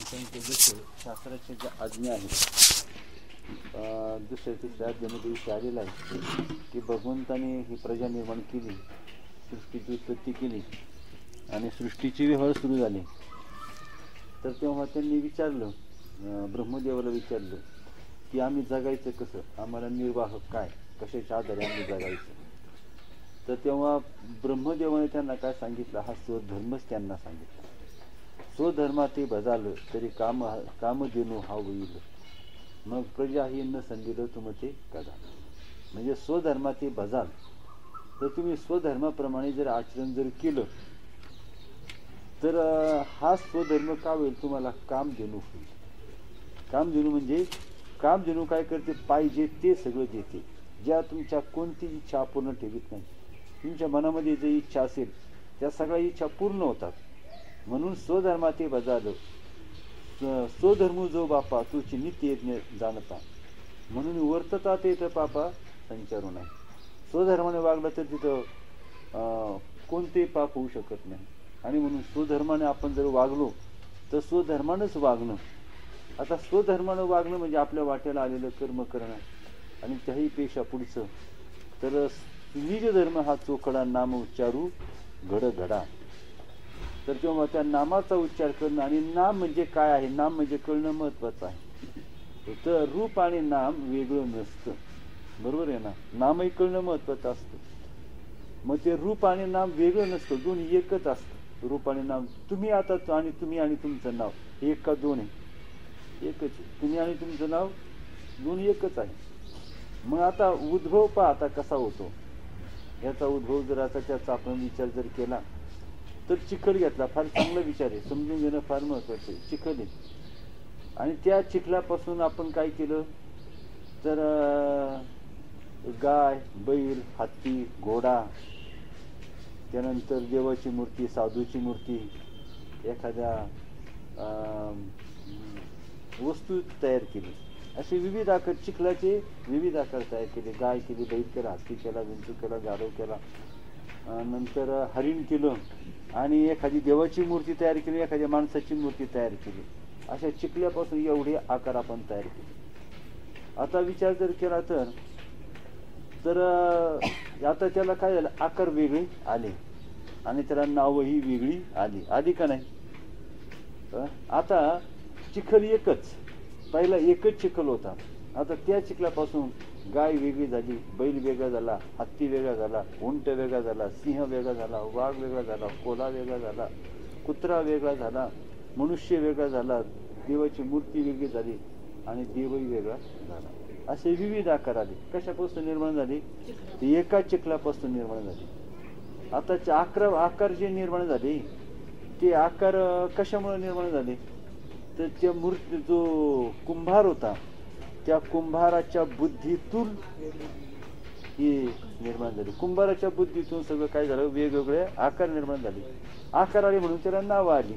सांगितलं जसं शास्त्राच्या ज्या आज्ञा आहेत, दुसऱ्या तिसऱ्या अध्यायामध्ये विषय आलेला आहे की भगवंताने ही प्रजा निर्माण केली, सृष्टीची उत्पत्ती केली आणि सृष्टीची व्यवहार सुरू झाले. तर तेव्हा त्यांनी विचारलं, ब्रह्मदेवाला विचारलं की आम्ही जगायचं कसं, आम्हाला निर्वाह काय, कशाच्या आधारे आम्ही जगायचं. तर तेव्हा ब्रह्मदेवाने त्यांना काय सांगितलं, हा स्वधर्मच त्यांना सांगितला. स्वधर्मा ते बजालं तरी कामधेनू हा होईल, मग प्रजा ही न संदिलं तुम ते कदा. म्हणजे स्वधर्मा ते बजाल तर तुम्ही स्वधर्माप्रमाणे जर आचरण जर केलं तर हा स्वधर्म का होईल, तुम्हाला कामधेनू होईल. कामधेनू म्हणजे कामधेनू काय करते, पाहिजे ते सगळं देते. ज्या तुमच्या कोणती इच्छा पूर्ण ठेवीत नाही, तुमच्या मनामध्ये जे इच्छा असेल त्या सगळ्या इच्छा पूर्ण होतात. म्हणून स्वधर्मा ते बजालं, स्वधर्म जो बापा तुझी नित्य यज्ञ जाणता, म्हणून वर्तता ते तर पापा संचारू नाही. स्वधर्माने वागलं तर तिथं कोणतेही पाप होऊ शकत नाही. आणि म्हणून स्वधर्माने आपण जर वागलो तर स्वधर्मानंच वागणं. आता स्वधर्मानं वागणं म्हणजे आपल्या वाट्याला आलेलं कर्म करणं आणि त्याही पेक्षा पुढचं. तर निज धर्म हा चोखडा नाम उच्चारू घड घडा. तर तेव्हा त्या नामाचा उच्चार करणं, आणि नाम म्हणजे काय आहे, नाम म्हणजे कळणं महत्वाचं आहे. तर रूप आणि नाम वेगळं नसतं, बरोबर आहे ना. नामही कळणं महत्वाचं असतं. मग ते रूप आणि नाम वेगळं नसतं, दोन्ही एकच असतं. रूप आणि नाम, तुम्ही आता आणि तुम्ही आणि तुमचं नाव एक का दोन आहे, एकच आहे. तुम्ही आणि तुमचं नाव दोन्ही एकच आहे. मग आता उद्भव पहा आता कसा होतो याचा उद्भव जर आता त्याचा आपण विचार जर केला तर चिखल घेतला, फार चांगला विचार आहे, समजून घेणं फार महत्वाचं आहे. चिखल आहे आणि त्या चिखलापासून आपण काय केलं तर गाय, बैल, हत्ती, घोडा, त्यानंतर देवाची मूर्ती, साधूची मूर्ती, एखाद्या वस्तू तयार केली. असे विविध आकार, चिखलाचे विविध आकार तयार केले. गाय केली, बैल केला, हत्ती केला, विंचू केला, गाढव केला, नंतर हरिण केलं आणि एखादी देवाची मूर्ती तयार केली, एखाद्या माणसाची मूर्ती तयार केली. अशा चिखल्यापासून एवढे आकार आपण तयार केले. आता विचार जर केला तर आता त्याला काय झालं, आकार वेगळे आले आणि त्याला नावही वेगळी आली, आली का नाही. आता चिखल एकच, पहिला एकच चिखल होता. आता त्या चिखलापासून गाय वेगळी झाली, बैल वेगळा झाला, हत्ती वेगळा झाला, उंट वेगळा झाला, सिंह वेगळा झाला, वाघ वेगळा झाला, कोल्हा वेगळा झाला, कुत्रा वेगळा झाला, मनुष्य वेगळा झाला, देवाची मूर्ती वेगळी झाली आणि देवही वेगळा झाला. असे विविध आकार आले. कशापासून निर्माण झाले, ते एका चिखलापासून निर्माण झाले. आता आकार जे निर्माण झाले ते आकार कशामुळे निर्माण झाले, तर त्या मूर्ती जो कुंभार होता त्या कुंभाराच्या बुद्धीतून हे निर्माण झाले. कुंभाराच्या बुद्धीतून सगळं काय झालं, वेगवेगळे आकार निर्माण झाले. आकार आले म्हणून त्याला नावं आली,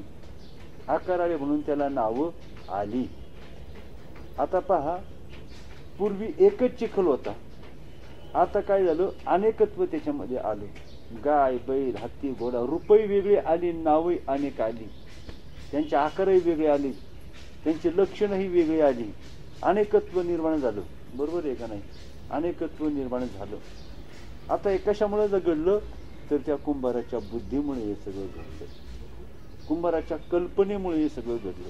आकार आले म्हणून त्याला नावं आली. आता पहा, पूर्वी एकच चिखल होता, आता काय झालं, अनेकत्व त्याच्यामध्ये आलं. गाय, बैल, हत्ती, घोडा, रूपही वेगळी आली, नावही अनेक आली, त्यांचे आकारही वेगळे आले, त्यांची लक्षणही वेगळी आली, अनेकत्व निर्माण झालं. बरोबर आहे का नाही, अनेकत्व निर्माण झालं. आता हे कशामुळे घडलं, तर त्या कुंभाराच्या बुद्धीमुळे हे सगळं घडलं, कुंभाराच्या कल्पनेमुळे हे सगळं घडलं.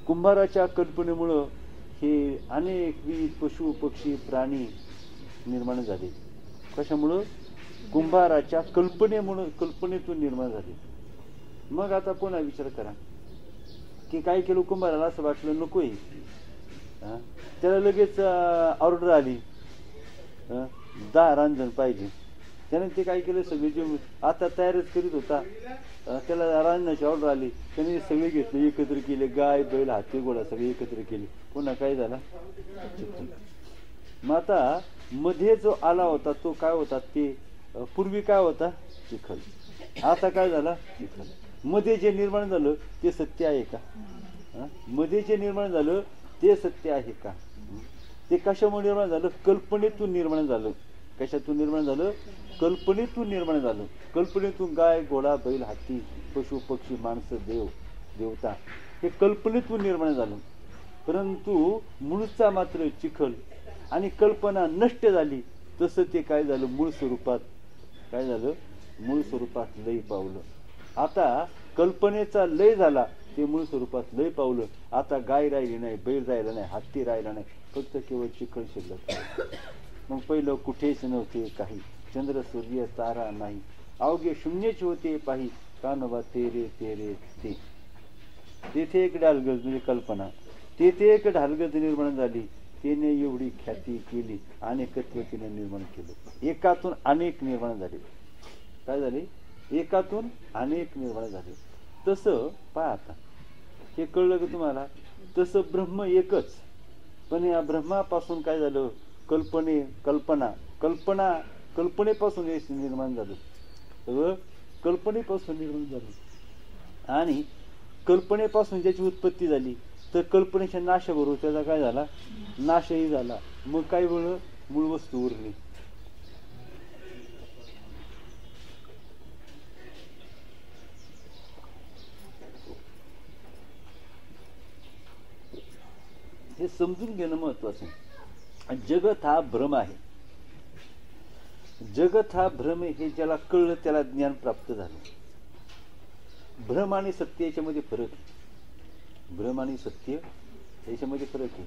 कुंभाराच्या कल्पनेमुळं हे अनेक विविध पशु पक्षी प्राणी निर्माण झाले. कशामुळं, कुंभाराच्या कल्पनेमुळं, कल्पनेतून निर्माण झाले. मग आता पुन्हा विचार करा की काय केलं, कुंभाराला असं वाटलं नकोय, त्याला लगेच ऑर्डर आली 10 रांजण पाहिजे. त्याने ते काय केलं, सगळे जे आता तयारच करीत होता त्याला रांजणाची ऑर्डर आली, त्याने सगळे घेतले, एकत्र केले, गाय, बैल, हत्ती, घोडा सगळे एकत्र केले. पुन्हा काय झाला, मग आता मध्ये जो आला होता तो काय होता, ते पूर्वी काय होता, चिखल, आता काय झाला, चिखल. मध्ये जे निर्माण झालं ते सत्य आहे का, मध्ये जे निर्माण झालं ते सत्य आहे का. ते कशामुळे निर्माण झालं, कल्पनेतून निर्माण झालं. कशातून निर्माण झालं, कल्पनेतून निर्माण झालं. कल्पनेतून गाय, घोडा, बैल, हत्ती, पशु पक्षी, माणसं, देव देवता हे कल्पनेतून निर्माण झालं, परंतु मूळचा मात्र चिखल आणि कल्पना नष्ट झाली. तसं ते काय झालं, मूळ स्वरूपात काय झालं, मूळ स्वरूपात लय पावलं. आता कल्पनेचा लय झाला, ते मूळ स्वरूपात लय पावलं. आता गाय राहिली नाही, बैल राहिला नाही, हत्ती राहिला नाही, फक्त केवळ चिखल शिल्लक. मग पहिलं कुठेच नव्हते काही, चंद्र सूर्य तारा नाही, अवघे शून्यच होते पाही, कानोबा तेरे तेरे ते. तेथे एक ढालगज म्हणजे कल्पना, तेथे एक ढालगज निर्माण झाली, तिने एवढी ख्याती केली, अनेकत्व तिने निर्माण केलं. एकातून अनेक निर्माण झाले. काय झाले, एकातून अनेक निर्माण झाले. तसं पहा, आता हे कळलं का तुम्हाला? तसं ब्रह्म एकच, पण या ब्रह्मापासून काय झालं, कल्पना कल्पनेपासून हे निर्माण झालं. सगळं कल्पनेपासून निर्माण झालं. आणि कल्पनेपासून ज्याची उत्पत्ती झाली, तर कल्पनेच्या नाशाबरोबर त्याचा काय झाला, नाशही झाला. मग काय बोल, मूळ वस्तू उरली. हे समजून घेणं महत्वाचं. जगत हा भ्रम आहे. जगत हा भ्रम आहे, हे ज्याला कळलं त्याला ज्ञान प्राप्त झालं. भ्रम आणि सत्य याच्यामध्ये फरक आहे. भ्रम आणि सत्य याच्यामध्ये फरक आहे.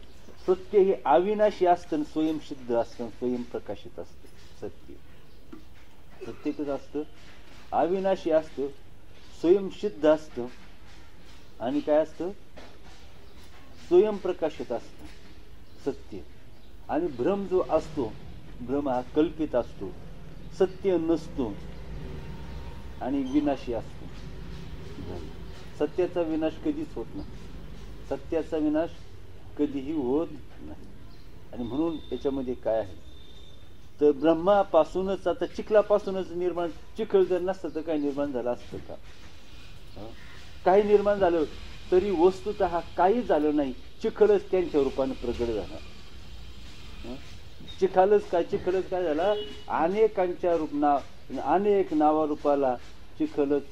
सत्य हे अविनाशी असतं, स्वयंसिद्ध असतं, स्वयंप्रकाशित असतं. सत्य कसं असतं, अविनाशी असतं, स्वयंसिद्ध असतं, आणि काय असतं, स्वयंप्रकाशित असतं सत्य. आणि भ्रम जो असतो, भ्रम हा कल्पित असतो, सत्य नसतो आणि विनाशी असतो. सत्याचा विनाश कधीच होत नाही. सत्याचा विनाश कधीही होत नाही. आणि म्हणून याच्यामध्ये काय आहे, तर ब्रह्मापासूनच, आता चिखलापासूनच निर्माण, चिखल जर नसतं तर काय निर्माण झालं असतं का? काही निर्माण झालं तरी वस्तुतः काही झालं नाही. चिखलच त्यांच्या रूपाने प्रगट झाला. चिखलच काय झाला, अनेकांच्या अनेक नावारूपाला चिखलच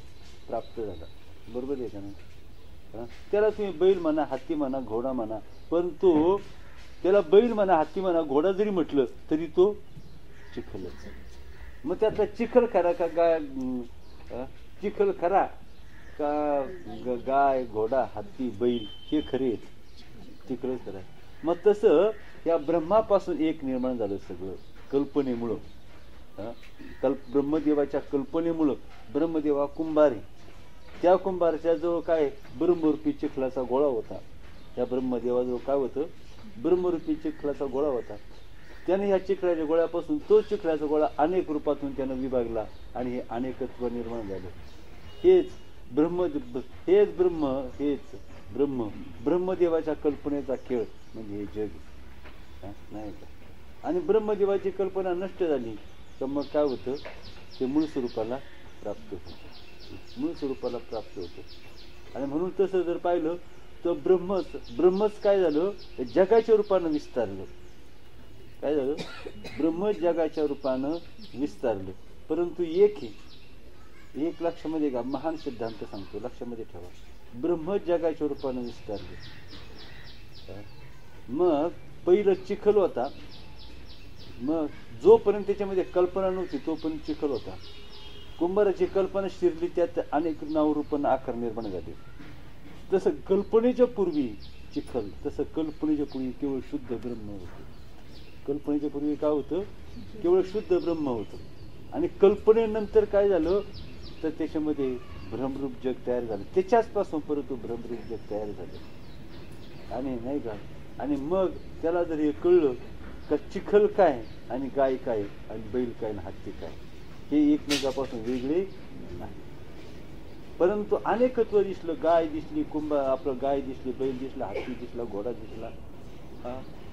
प्राप्त झाला. बरोबर आहे का नाही? त्याला तुम्ही बैल म्हणा, हत्ती म्हणा, घोडा म्हणा, परंतु त्याला बैल म्हणा, हत्ती म्हणा, घोडा जरी म्हटलं तरी तो चिखलच. मग त्यातला चिखल खरा का गाय, चिखल खरा का गाय, घोडा, हत्ती, बैल हे खरे आहेत, चिखलच खरा. मग तसं या ब्रह्मापासून एक निर्माण झालं सगळं कल्पनेमुळं. ब्रह्मदेवाच्या कल्पनेमुळं. ब्रह्मदेवा कुंभार आहे, त्या कुंभारच्या जवळ काय ब्रह्मरूपी चिखलाचा गोळा होता. त्या ब्रह्मदेवाजवळ काय होतं, ब्रह्मरूपी चिखलाचा गोळा होता. त्याने ह्या चिखलाच्या गोळ्यापासून तो चिखलाचा गोळा अनेक रूपातून त्यानं विभागला आणि हे अनेकत्व निर्माण झालं. हेच ब्रह्म ब्रह्मदेवाच्या कल्पनेचा खेळ म्हणजे हे जग नाही का. आणि ब्रह्मदेवाची कल्पना नष्ट झाली तर मग काय होतं, ते मूळ स्वरूपाला प्राप्त होतं. मूळ स्वरूपाला प्राप्त होतं. आणि म्हणून तसं जर पाहिलं तर ब्रह्मच काय झालं, जगाच्या रूपानं विस्तारलं. काय झालं, ब्रह्म जगाच्या रूपानं विस्तारलं. परंतु एक लक्षामध्ये घ्या, महान सिद्धांत सांगतो, लक्षामध्ये ठेवा. ब्रह्म जगाच्या रूपानं विस्तारले. मग पहिलं चिखल होता, मग जोपर्यंत त्याच्यामध्ये कल्पना नव्हती तोपर्यंत चिखल होता. कुंभाराची कल्पना शिरली, त्यात अनेक नावरूपण आकार निर्माण झाले. तसं कल्पनेच्या पूर्वी चिखल, तसं कल्पनेच्या पूर्वी केवळ शुद्ध ब्रह्म होतं. कल्पनेच्या पूर्वी काय होतं, केवळ शुद्ध ब्रह्म होतं. आणि कल्पनेनंतर काय झालं, तर त्याच्यामध्ये भ्रमरूप जग तयार झालं. त्याच्याच पासून परंतु भ्रमरूप जग तयार झालं. आणि नाही का, आणि मग त्याला जर हे कळलं का चिखल काय आणि गाय काय आणि बैल काय आणि हत्ती काय, हे एकमेकापासून वेगळे नाही. परंतु अनेकत्व दिसलं. गाय दिसली, आपलं गाय दिसली, बैल दिसला, हत्ती दिसला, घोडा दिसला,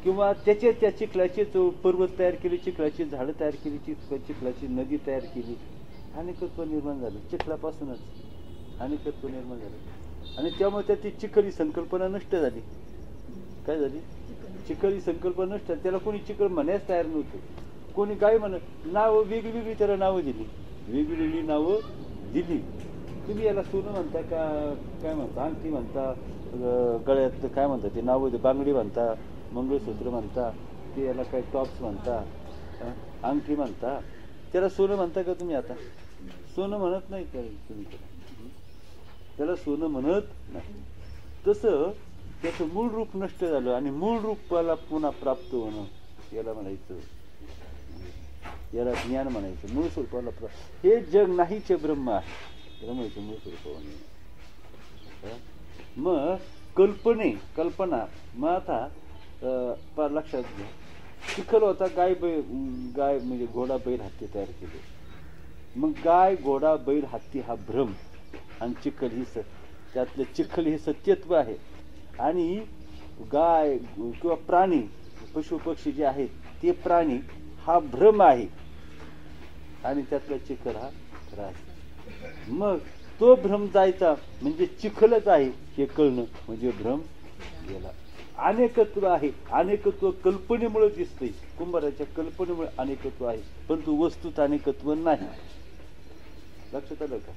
किंवा त्या चिखलाचे पर्वत तयार केले, चिखलाची झाडं तयार केली, चिखलाची नदी तयार केली. अनेकत्व निर्माण झालं. चिखलापासूनच अनेकत्व निर्माण झालं. आणि त्यामुळे त्याची चिखल ही संकल्पना नष्ट झाली. काय झाली, चिखल ही संकल्पना नष्ट. त्याला कोणी चिखल म्हणायच तयार नव्हतं. कोणी गाय नावं वेगळी त्याला नावं दिली, वेगवेगळी नावं दिली. तुम्ही याला सोनं म्हणता का काय म्हणता, अंगठी म्हणता, गळ्यात काय म्हणता ते नाव, बांगडी म्हणता, मंगळसूत्र म्हणता, ते याला काय टॉप्स म्हणता, अंगठी म्हणता, त्याला सोनं म्हणता का तुम्ही? आता सोनं म्हणत नाही का तुम्ही? त्याला सोनं म्हणत नाही. तसं त्याचं मूळ रूप नष्ट झालं आणि मूळ रूपाला पुन्हा प्राप्त होणं, याला म्हणायचं, याला ज्ञान म्हणायचं. मूळ स्वरूपाला हे जग नाहीचे ब्रह्म आहे, त्याला म्हणायचं मूळ स्वरूप. मग कल्पना मग आता लक्षात घ्या, चिखल होता, गाय म्हणजे घोडा बैल हत्ती तयार केले. मग गाय घोडा बैल हत्ती हा भ्रम आणि चिखल ही त्यातलं चिखल हे सत्यत्व आहे. आणि गाय किंवा प्राणी पशु पक्षी जे आहेत ते प्राणी हा भ्रम आहे आणि त्यातला चिखल हा खरा आहे. मग तो भ्रम जायचा म्हणजे चिखलच आहे हे कळणं म्हणजे भ्रम गेला. अनेकत्व आहे, अनेकत्व कल्पनेमुळे दिसतंय, कुंभाराच्या कल्पनेमुळे अनेकत्व आहे, परंतु वस्तूत अनेकत्व नाही. लक्षात आलं का?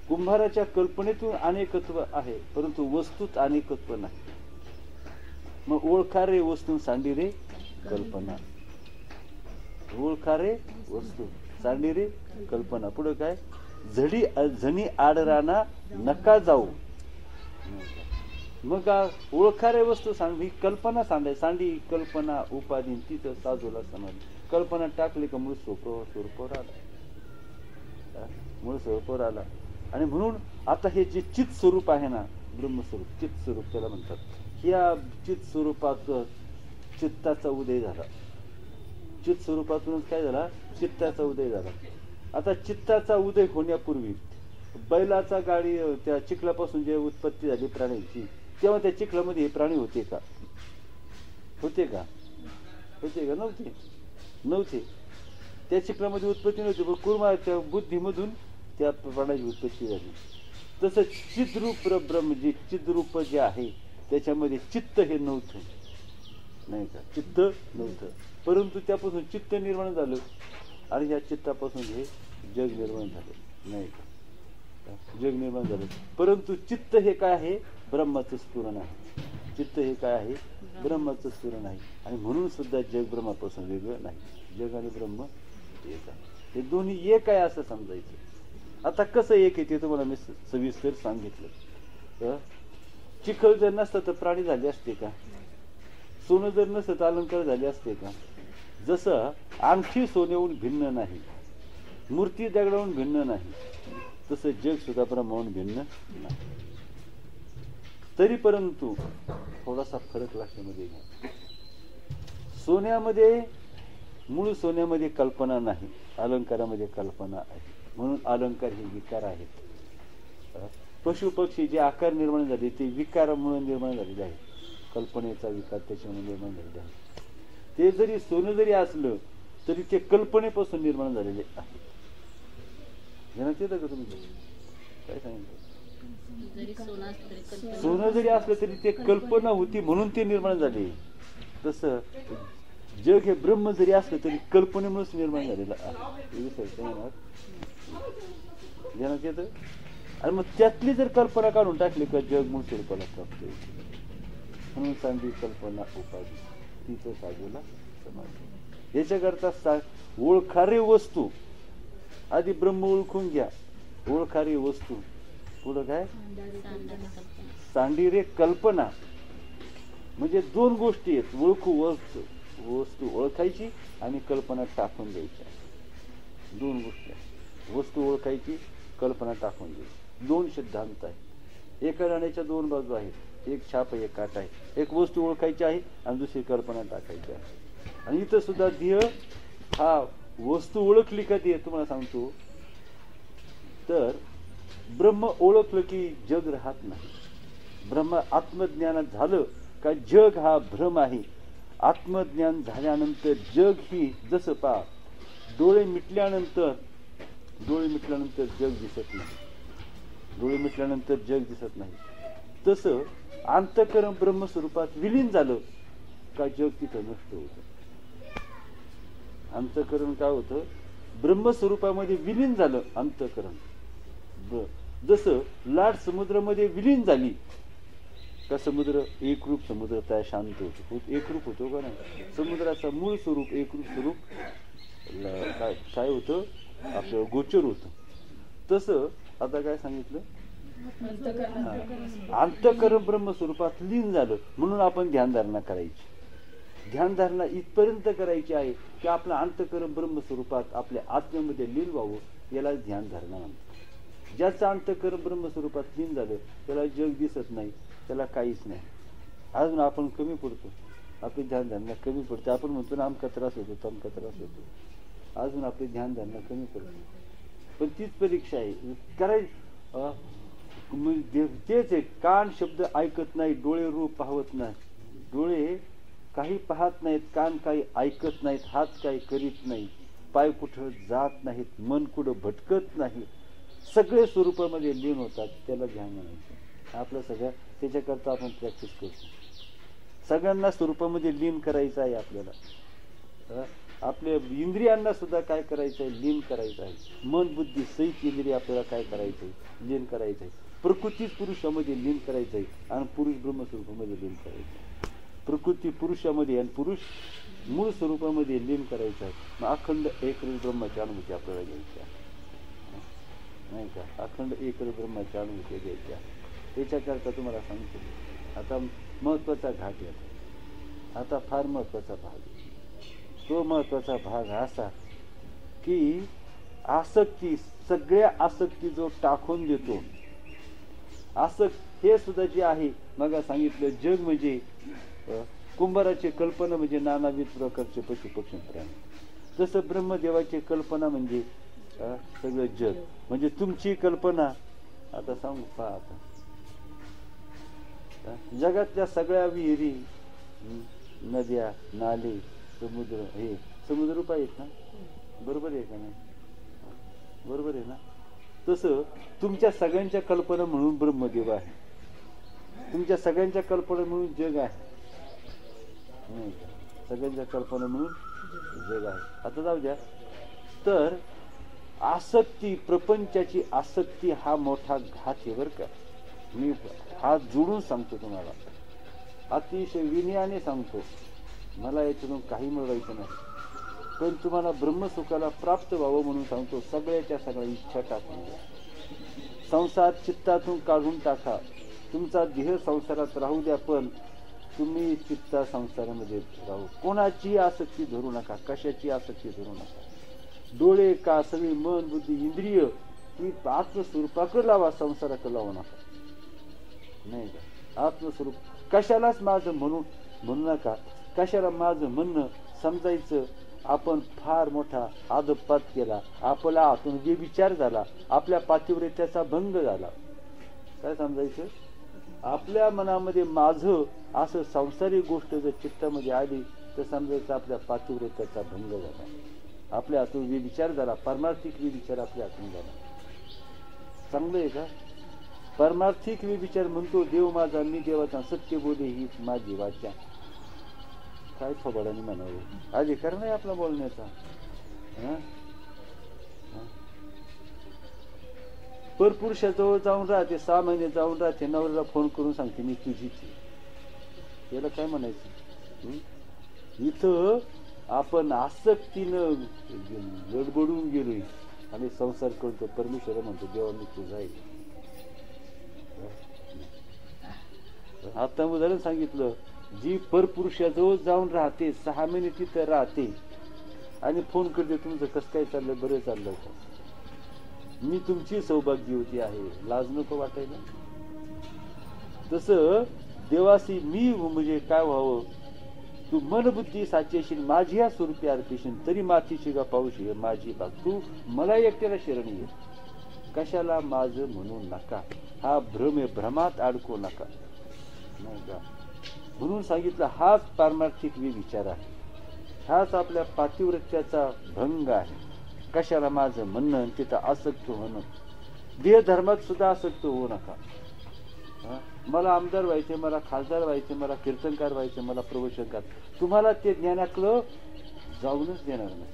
कुंभाराच्या कल्पनेतून अनेकत्व आहे, परंतु वस्तूत अनेकत्व नाही. मग ओळखा रे वस्तू सांडी रे कल्पना, ओळखा रे वस्तू सांडी रे कल्पना. पुढे काय? झणी आडराना नका जाऊ. मग ओळखा रे वस्तू सांडी, कल्पना सांडी कल्पना उपाधी तिथं साजूला समाधी. कल्पना टाकली का मूळ स्वरूपावर आला, मूळ स्वरूपावर आला. आणि म्हणून आता हे जे चित स्वरूप आहे ना, ब्रह्मस्वरूप, चित स्वरूप त्याला म्हणतात. ह्या चित स्वरूपात चित्ताचा उदय झाला. चित स्वरूपातूनच काय झाला? चित्ताचा उदय झाला. आता चित्ताचा उदय होण्यापूर्वी बैलाचा गाडी त्या चिखलापासून जे उत्पत्ती झाली प्राण्यांची, तेव्हा त्या चिखलामध्ये हे प्राणी होते का? होते का? होते का? नव्हते. त्या चिखलामध्ये उत्पत्ती नव्हती, पण कुर्माच्या बुद्धीमधून त्या प्राण्याची उत्पत्ती झाली. तसं चिद्रूप ब्रह्म जे चिद्रूप जे आहे त्याच्यामध्ये चित्त हे नव्हतं, नाही का? चित्त नव्हतं, परंतु त्यापासून चित्त निर्माण झालं आणि या चित्तापासून हे जग निर्माण झालं, नाही का? जग निर्माण झालं, परंतु चित्त हे काय आहे? ब्रह्माचं स्फुरण आहे. चित्त हे काय आहे? ब्रह्माचं स्फुरण आहे. आणि म्हणून सुद्धा जग ब्रह्मापासून वेगळं नाही. जग आणि ब्रह्म एक आहे, हे दोन्ही एक आहे असं समजायचं. आता कसं एक आहे ते तुम्हाला मी सविस्तर सांगितलं. चिखल जर नसतं तर प्राणी झाले असते का? सोनं जर नसतं तर अलंकार झाले असते का? जसं अंगठी सोन्याहून भिन्न नाही, मूर्ती दगडाहून भिन्न नाही, तसं जग सुद्धा ब्रह्माहून भिन्न नाही. तरी परंतु थोडासा फरक लक्षामध्ये घ्या. सोन्यामध्ये, मूळ सोन्यामध्ये कल्पना नाही, अलंकारामध्ये कल्पना आहे. म्हणून अलंकार हे विकार आहेत. पशु पक्षी जे आकार निर्माण झाले ते विकारामुळे निर्माण झालेले आहे. कल्पनेचा विकार त्याच्यामुळे निर्माण झालेला आहे. ते जरी सोनं जरी असलं तरी ते कल्पनेपासून निर्माण झालेले आहे. ध्यानात येतं का तुम्ही काय सांगितलं? सोनं जरी असलं तरी ते कल्पना होती म्हणून ते निर्माण झाले. तसं जग हे ब्रह्म जरी असलं तरी कल्पनेमुळेच निर्माण झालेलं आहे. ध्यानात येतं? आणि मग त्यातली जर कल्पना काढून टाकली का जग मूळ स्वरूपाला प्राप्त होते. म्हणून सांडी कल्पना उपाधी तिचं साजूला समाधी. याच्याकरता ओळखारे वस्तू, आधी ब्रह्म ओळखून घ्या. ओळखारी वस्तू, पुढं काय? सांडी रे कल्पना. म्हणजे दोन गोष्टी आहेत, वस्तू ओळखायची आणि कल्पना टाकून द्यायच्या. दोन गोष्टी आहेत, वस्तू ओळखायची, कल्पना टाकून द्यायची. दोन सिद्धांत आहेत. एका नाण्याच्या दोन बाजू आहेत, एक छाप एक काट आहे. एक वस्तू ओळखायची आहे आणि दुसरी कल्पना टाकायची आहे. आणि इथं सुद्धा ध्येय हा वस्तू ओळखली का ध्येय तुम्हाला सांगतो तर ब्रह्म ओळखलं की जग राहत नाही. ब्रह्म आत्मज्ञानात झालं का जग हा भ्रम आहे. आत्मज्ञान झाल्यानंतर जग ही जसं पहा डोळे मिटल्यानंतर जग दिसत नाही. डोळे मिटल्यानंतर जग दिसत नाही. तसं अंतःकरण ब्रह्मस्वरूपात विलीन झालं का जग तिथं नष्ट होतं. अंतःकरण काय होतं? ब्रह्मस्वरूपामध्ये विलीन झालं अंतःकरण. जसं लाट समुद्रामध्ये विलीन झाली का समुद्र एकरूप समुद्र त्या शांत होतो, एकरूप होतो का नाही? समुद्राचं मूळ स्वरूप एकरूप स्वरूप काय होतं, आपलं गोचर होतं. तसं आता काय सांगितलं, अंतःकरण ब्रह्मस्वरूपात लीन झालं म्हणून आपण ध्यानधारणा करायची. ध्यानधारणा इथपर्यंत करायची आहे की आपलं अंतःकरण ब्रह्मस्वरूपात आपल्या आत्म्यामध्ये लीन व्हावं, याला ध्यानधारणा म्हणतात. ज्याचं अंतःकरण ब्रह्मस्वरूपात लीन झालं त्याला जग दिसत नाही, त्याला काहीच नाही. अजून आपण कमी पडतो, आपली ध्यानधारणा कमी पडते. आपण म्हणतो ना आमका त्रास होतो, तमका त्रास होतो, अजून आपली ध्यानधारणा कमी पडते. पण तीच परीक्षा आहे तेच आहे. कान शब्द ऐकत नाही, डोळे रूप पाहत नाही. डोळे काही पाहत नाहीत, कान काही ऐकत नाहीत, हात काही करीत नाही, पाय कुठं जात नाहीत, मन कुठं भटकत नाही, सगळे स्वरूपामध्ये लीन होतात. त्याला ध्यान म्हणायचं. आपलं सगळं त्याच्याकरता आपण प्रॅक्टिस करतो. सगळ्यांना स्वरूपामध्ये लीन करायचं आहे आपल्याला. आपल्या इंद्रियांना सुद्धा काय करायचं आहे, लीन करायचं आहे. मन बुद्धी सहित इंद्रिय आपल्याला काय करायचं आहे, लीन करायचं आहे. प्रकृतीच पुरुषामध्ये लीन करायचं आहे आणि पुरुष ब्रह्मस्वरूपामध्ये लीन करायचं आहे. प्रकृती पुरुषामध्ये आणि पुरुष मूळ स्वरूपामध्ये लीन करायचं आहे. मग अखंड एकरस ब्रह्माची अनुभूती आपल्याला घ्यायची आहे, नाही का? अखंड एकरस ब्रह्माची अनुभूती घ्यायची आहे. त्याच्याकरता तुम्हाला सांगतो, आता महत्वाचा घाट येतो. आता फार महत्वाचा भाग. तो महत्वाचा भाग असा की आसक्ती, सगळ्या आसक्ती जो टाकून देतो, हे सुद्धा जे आहे, मग सांगितलं जग म्हणजे कुंभाराची कल्पना म्हणजे नानाविध प्रकारचे पशु पक्षी प्राणी. तसं ब्रह्मदेवाची कल्पना म्हणजे सगळं जग. म्हणजे तुमची कल्पना आता सांगू पहा. आता जगातल्या सगळ्या विहिरी, नद्या, नाले, समुद्र, हे समुद्र रूप आहेत ना, बरोबर आहे का नाही? बरोबर आहे ना? तसं तुमच्या सगळ्यांच्या कल्पना म्हणून ब्रह्मदेव आहे, तुमच्या सगळ्यांच्या कल्पना म्हणून जग आहे, नाही का? सगळ्यांच्या कल्पना म्हणून जग आहे. आता जाऊ द्या. तर आसक्ती, प्रपंचाची आसक्ती हा मोठा घात आहे बरं का. मी हात जोडून सांगतो तुम्हाला, अतिशय विनयाने सांगतो. मला याच्यातून काही मिळवायचं नाही, पण तुम्हाला ब्रह्मसुखाला प्राप्त व्हावं म्हणून सांगतो. सगळ्याच्या सगळ्या इच्छा टाकून द्या, संसार चित्तातून काढून टाका. तुमचा देह संसारात राहू द्या, पण तुम्ही चित्ता संसारामध्ये राहू. कोणाची आसक्ती धरू नका, कशाची आसक्ती धरू नका. डोळे का सगळी मन बुद्धी इंद्रिय ही आत्मस्वरूपाकडे लावा, संसाराकडे लावू नका, नाही का? आत्मस्वरूप कशालाच माझं म्हणू नका. कशाला माझं म्हणणं समजायचं. आपण फार मोठा आदपात केला, आपला आतून विचार झाला, आपल्या पातिव्रत्याचा भंग झाला. काय समजायचं? आपल्या मनामध्ये माझं असं सांसारिक गोष्ट जर चित्तामध्ये आली तर समजायचं आपल्या पातिव्रत्याचा भंग झाला, आपल्या हातून विचार झाला, पारमार्थिक विचार आपल्या हातून झाला. चांगलं आहे का? परमार्थिक विचार म्हणतो देव माझा, मी देवाचा, सत्य बोले हीच माझी वाचा. काय थोबाडाने म्हणावं, अधिकार नाही आपला बोलण्याचा. परपुरुषाजवळ जाऊन राहते, 6 महिने जाऊन राहते, नवऱ्याला फोन करून सांगते मी तुझीच. याला काय म्हणायचं? इथं आपण आसक्तीनं गडबडून गेलोय आणि संसार करतो. परमेश्वर म्हणतो देवा मी तुझा आहे. आता उदाहरण सांगितलं, जी परपुरुषाजवळ जाऊन राहते, 6 महिने तिथं राहते आणि फोन करते तुमचं कसं काय चाललंय, बरं चाललंय का, मी तुमची सौभाग्यवती आहे, लाज नको वाटायला. तसं देवासी मी म्हणजे काय व्हावं, तू मनबुद्धी साचेशील, माझी या स्वरूपी अर्पेशील, तरी मातीची गा पाऊशी माझी बाग, तू मला एकट्याला शरण ये, कशाला माझं म्हणू नका. हा भ्रम आहे, भ्रमात अडकू नका, नाही का? म्हणून सांगितलं हाच पारमार्थिक विचार आहे, हाच आपल्या पातिव्रत्याचा भंग आहे. कशाला माझं म्हणणं, तिथं आसक्त होणं. देह धर्मात सुद्धा आसक्त होऊ नका. मला आमदार व्हायचे, मला खासदार व्हायचे, मला कीर्तनकार व्हायचे, मला प्रवचनकार, तुम्हाला ते ज्ञानाकडं जाऊनच देणार नाही.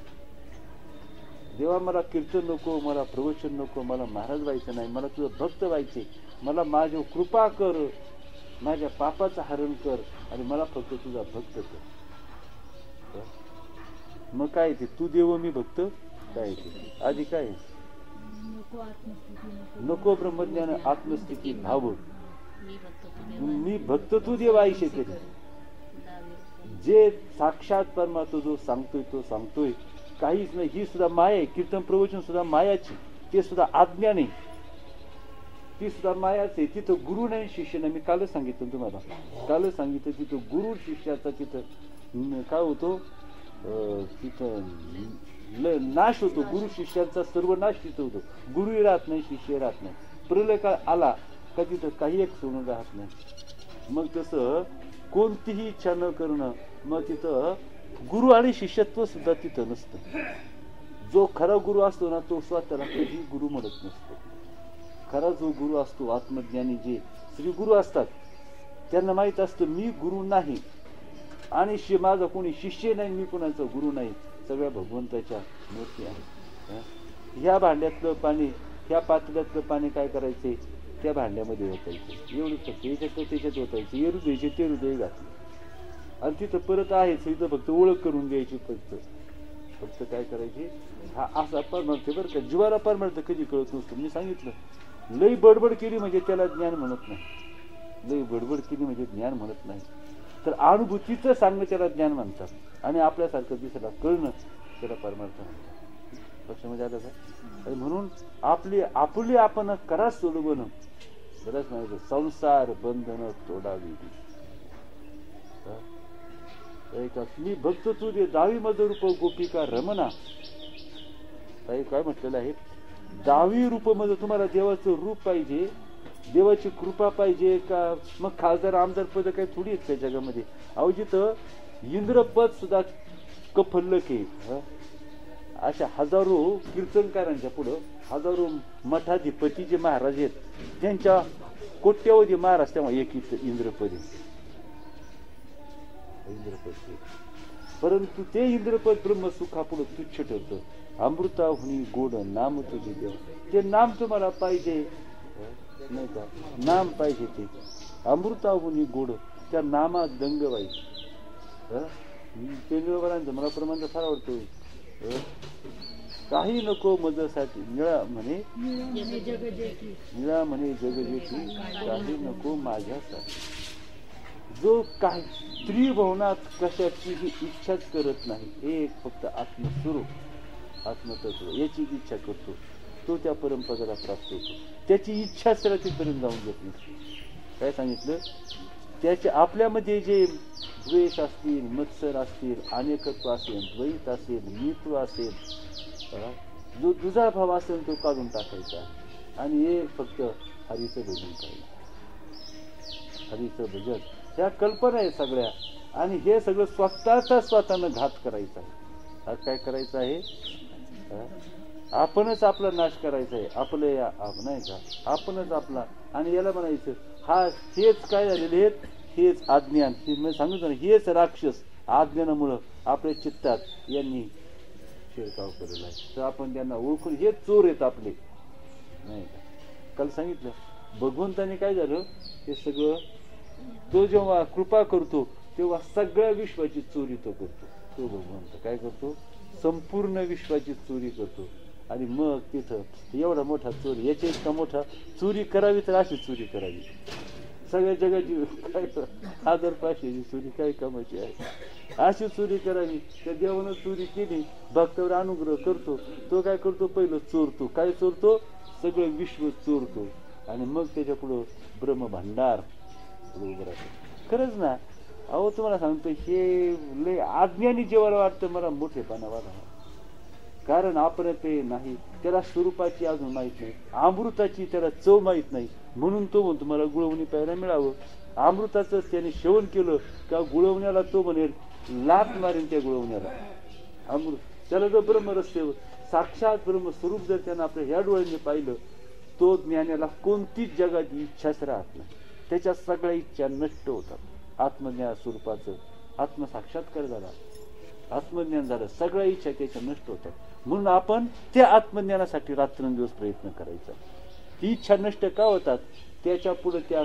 देवा मला कीर्तन नको, मला प्रवचन नको, मला महाराज व्हायचं नाही, मला तुझं भक्त व्हायचे, मला माझ्या कृपा कर, माझ्या पापाचं हरण कर आणि मला फक्त तुझा भक्त कर. मग काय ते तू देव मी भक्त, काय ते आधी काय नको ब्रह्मज्ञान आत्मस्थिती भाव, मी भक्त तू देव आयुष्य केले. जे साक्षात परमात्मा जो सांगतोय तो सांगतोय, काहीच नाही. ही सुद्धा माया आहे, कीर्तन प्रवचन सुद्धा मायाची, ते सुद्धा अज्ञान आहे, ती सुद्धा मायाच आहे. तिथं गुरु नाही शिष्य नाही. मी कालच सांगितलं तुम्हाला, कालच सांगितलं तिथं गुरु शिष्याचा तिथं काय होतो, तिथं नाश होतो. गुरु शिष्यांचा सर्व नाश तिथं होतो. गुरुही राहत नाही, शिष्य राहत नाही. प्रलय काळ आला का तिथं काही एक सोडून राहत नाही. मग तसं कोणतीही इच्छा न करणं, मग तिथं गुरु आणि शिष्यत्व सुद्धा तिथं नसतं. जो खरा गुरु असतो ना, तो स्वतःला कधी गुरु म्हणत नसतो. खरा जो गुरु असतो, आत्मज्ञानी जे श्री गुरु असतात, त्यांना माहित असतं मी गुरु नाही आणि माझा कोणी शिष्य नाही, मी कोणाचा गुरु नाही, सगळ्या भगवंताच्या मूर्ती आहे. ह्या भांड्यातलं पाणी, ह्या पातेल्यातलं पाणी काय करायचे, त्या भांड्यामध्ये ओतायचे, एवढं फक्त याच्यात त्याच्यात ओतायचे, ये हृदयचे ते हृदय घातले आणि तिथं परत आहेच, इथं फक्त ओळख करून द्यायची. फक्त काय करायचे, हा असा परमार्थ बरं का. जीवाला परमार्थ कधी कळत नसतो. मी सांगितलं, लई बडबड केली म्हणजे त्याला ज्ञान म्हणत नाही. लई बडबड केली म्हणजे ज्ञान म्हणत नाही. तर अनुभूतीचं सांगणं त्याला ज्ञान म्हणतात आणि आपल्यासारखं दिसायला कळणं त्याला परमार्थ म्हणतात. लक्षामध्ये आलं का? म्हणून आपली आपण करा सोडवणं बरंच नाही. संसार बंधन तोडावी, मी भक्त तुझे दावी मज रूप गोपिका रमना. काय म्हटलेलं आहे, दावी रूप मध्ये तुम्हाला देवाचं रूप पाहिजे, देवाची कृपा पाहिजे का? मग खासदार आमदार पद काही थोडी आहेत त्या जगामध्ये. अहो जिथं इंद्रपद सुद्धा कफल्लक आहे. अशा हजारो कीर्तनकारांच्या पुढं, हजारो मठाधिपती जे महाराज आहेत, त्यांच्या कोट्यावधी महाराज तेव्हा एक इंद्रपद आहे. परंतु ते इंद्रपद ब्रह्मसुखापुढं तुच्छ ठरतं. अमृताहुनी गोड नाम तुझे देव, ते नाम तुम्हाला पाहिजे नाही का? नाम पाहिजे, ते अमृताहुनी गोड, त्या नामात दंग व्हायचं. तेंडुलकरांचं मला प्रमाण फार आवडतो, काही नको मजसाठी निळा म्हणे, निळा म्हणे जगजेठी, काही नको माझ्यासाठी. जो काय त्रिभुवनात कशाचीही इच्छाच करत नाही, एक फक्त आत्मस्वरूप आत्मतत्व याची इच्छा करतो, तो त्या परमपदाला प्राप्त होतो. त्याची इच्छाच त्याला तिथपर्यंत जाऊन देत नाही. काय सांगितलं, त्याच्या आपल्यामध्ये जे द्वेष असतील, मत्सर असतील, अनेकत्व असेल, द्वैत असेल, मीत्व असेल, जो दुजा भाव असेल तो काढून टाकायचा आणि एक फक्त हरीचं भजन करायचं. हरीचं भजन ह्या कल्पना आहे सगळ्या, आणि हे सगळं स्वतःनं घात करायचा आहे. हा काय करायचं आहे, आपणच आपला नाश करायचा आहे. आपलं नाही का, आपणच आपला. आणि याला म्हणायचं हेच काय झालेले आहेत, हेच अज्ञान. मी सांगितलं ना, हेच राक्षस अज्ञानामुळं आपल्या चित्तात यांनी शिरकाव केलेला आहे. तर आपण त्यांना ओळखून, हे चोर आहेत आपले नाही का. काल सांगितलं भगवंताने काय झालं, ते सगळं तो जेव्हा कृपा करतो तेव्हा सगळ्या विश्वाची चोरी तो करतो. तो भगवंत काय करतो, संपूर्ण विश्वाची चोरी करतो. आणि मग तिथं एवढा मोठा चोरी, याच्या इतका मोठा चोरी करावी तर अशी चोरी करावी. सगळ्या जगाची काय 1500ची चोरी काय कामाची आहे, अशी चोरी करावी. त्या देवानं चोरी केली, भक्तावर अनुग्रह करतो. तो काय करतो, पहिलं चोरतो. काय चोरतो, सगळं विश्व चोरतो. आणि मग त्याच्या पुढं ब्रह्मभांडार उभं राहतो. खरंच ना. अहो तुम्हाला सांगतो, हे लय अज्ञानी जेव्हा वाटतं मला मोठेपणा वाढवा. कारण आपण ते नाही, त्याला स्वरूपाची अजून माहित नाही, अमृताची त्याला चव माहित नाही. म्हणून तो म्हणतो मला गुळवणी प्यायला मिळावं. अमृताचं त्याने सेवन केलं का गुळवण्याला तो म्हणेल लात मारेल त्या गुळवण्याला. अमृत त्याला जर ब्रह्मरस्ते साक्षात ब्रह्मस्वरूप जर त्यानं आपल्या ह्या डोळ्यांनी पाहिलं, तो ज्ञानाला कोणतीच जगाची इच्छाच राहत नाही. त्याच्या सगळ्या इच्छा नष्ट होतात. आत्मज्ञान स्वरूपाचं आत्मसाक्षात्कार झाला, आत्मज्ञान झालं, सगळ्या इच्छा त्याच्या नष्ट होतात. म्हणून आपण त्या आत्मज्ञानासाठी रात्रंदिवस प्रयत्न करायचा. ही इच्छा नष्ट का होतात? त्याच्या पुढे त्या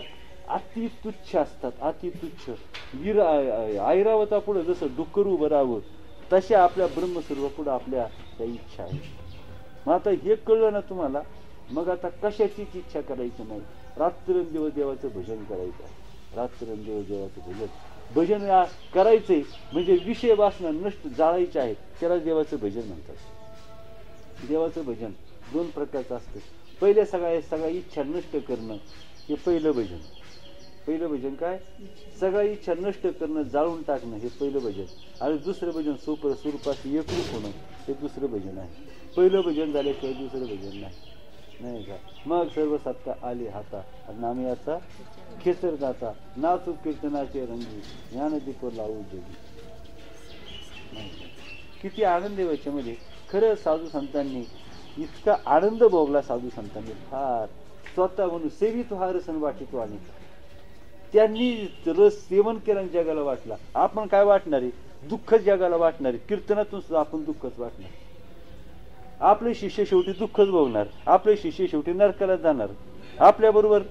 अति तुच्छ असतात, अति तुच्छ. ऐरावता पुढे जसं डुक्कर उभं राहावं तशा आपल्या ब्रह्मस्वरूपा पुढे आपल्या त्या इच्छा आहे. मग आता हे कळलं ना तुम्हाला, मग आता कशाचीच इच्छा करायची नाही. रात्रंदिवस देवाचं भजन करायचं आहे. रात्रंदिवस देवाचं भजन करायचंय म्हणजे विषय वासना नष्ट जाळायचे आहेत, त्याला देवाचं भजन म्हणतात. देवाचं भजन दोन प्रकारचं असतं. पहिले सगळ्या इच्छा नष्ट करणं हे पहिलं भजन. पहिलं भजन काय? सगळ्या इच्छा नष्ट करणं, जाळून टाकणं हे पहिलं भजन. आणि दुसरं भजन स्वरूपाशी एकरूप होणं हे दुसरं भजन आहे. पहिलं भजन झाल्याशिवाय दुसरं भजन नाही का? मग सर्व सत्ता आली हाता, नामी याचा खेचर जाता, नाचू कीर्तनाचे रंगी, ज्ञानदीप लावू जगी. किती आनंद आहे याच्यामध्ये. खरं साधू संतांनी इतका आनंद भोगला. साधू संतांनी फार स्वतः म्हणून सेवित हा रसन वाटितो आणि त्यांनी रस सेवन केलं जगाला वाटला. आपण काय वाटणार आहे? दुःख जगाला वाटणार आहे. कीर्तनातून सुद्धा आपण दुःखच वाटणार. आपले शिष्य शेवटी दुःखच भोगणार. आपले शिष्य शेवटी नरकाला जाणार. आपल्या बरोबर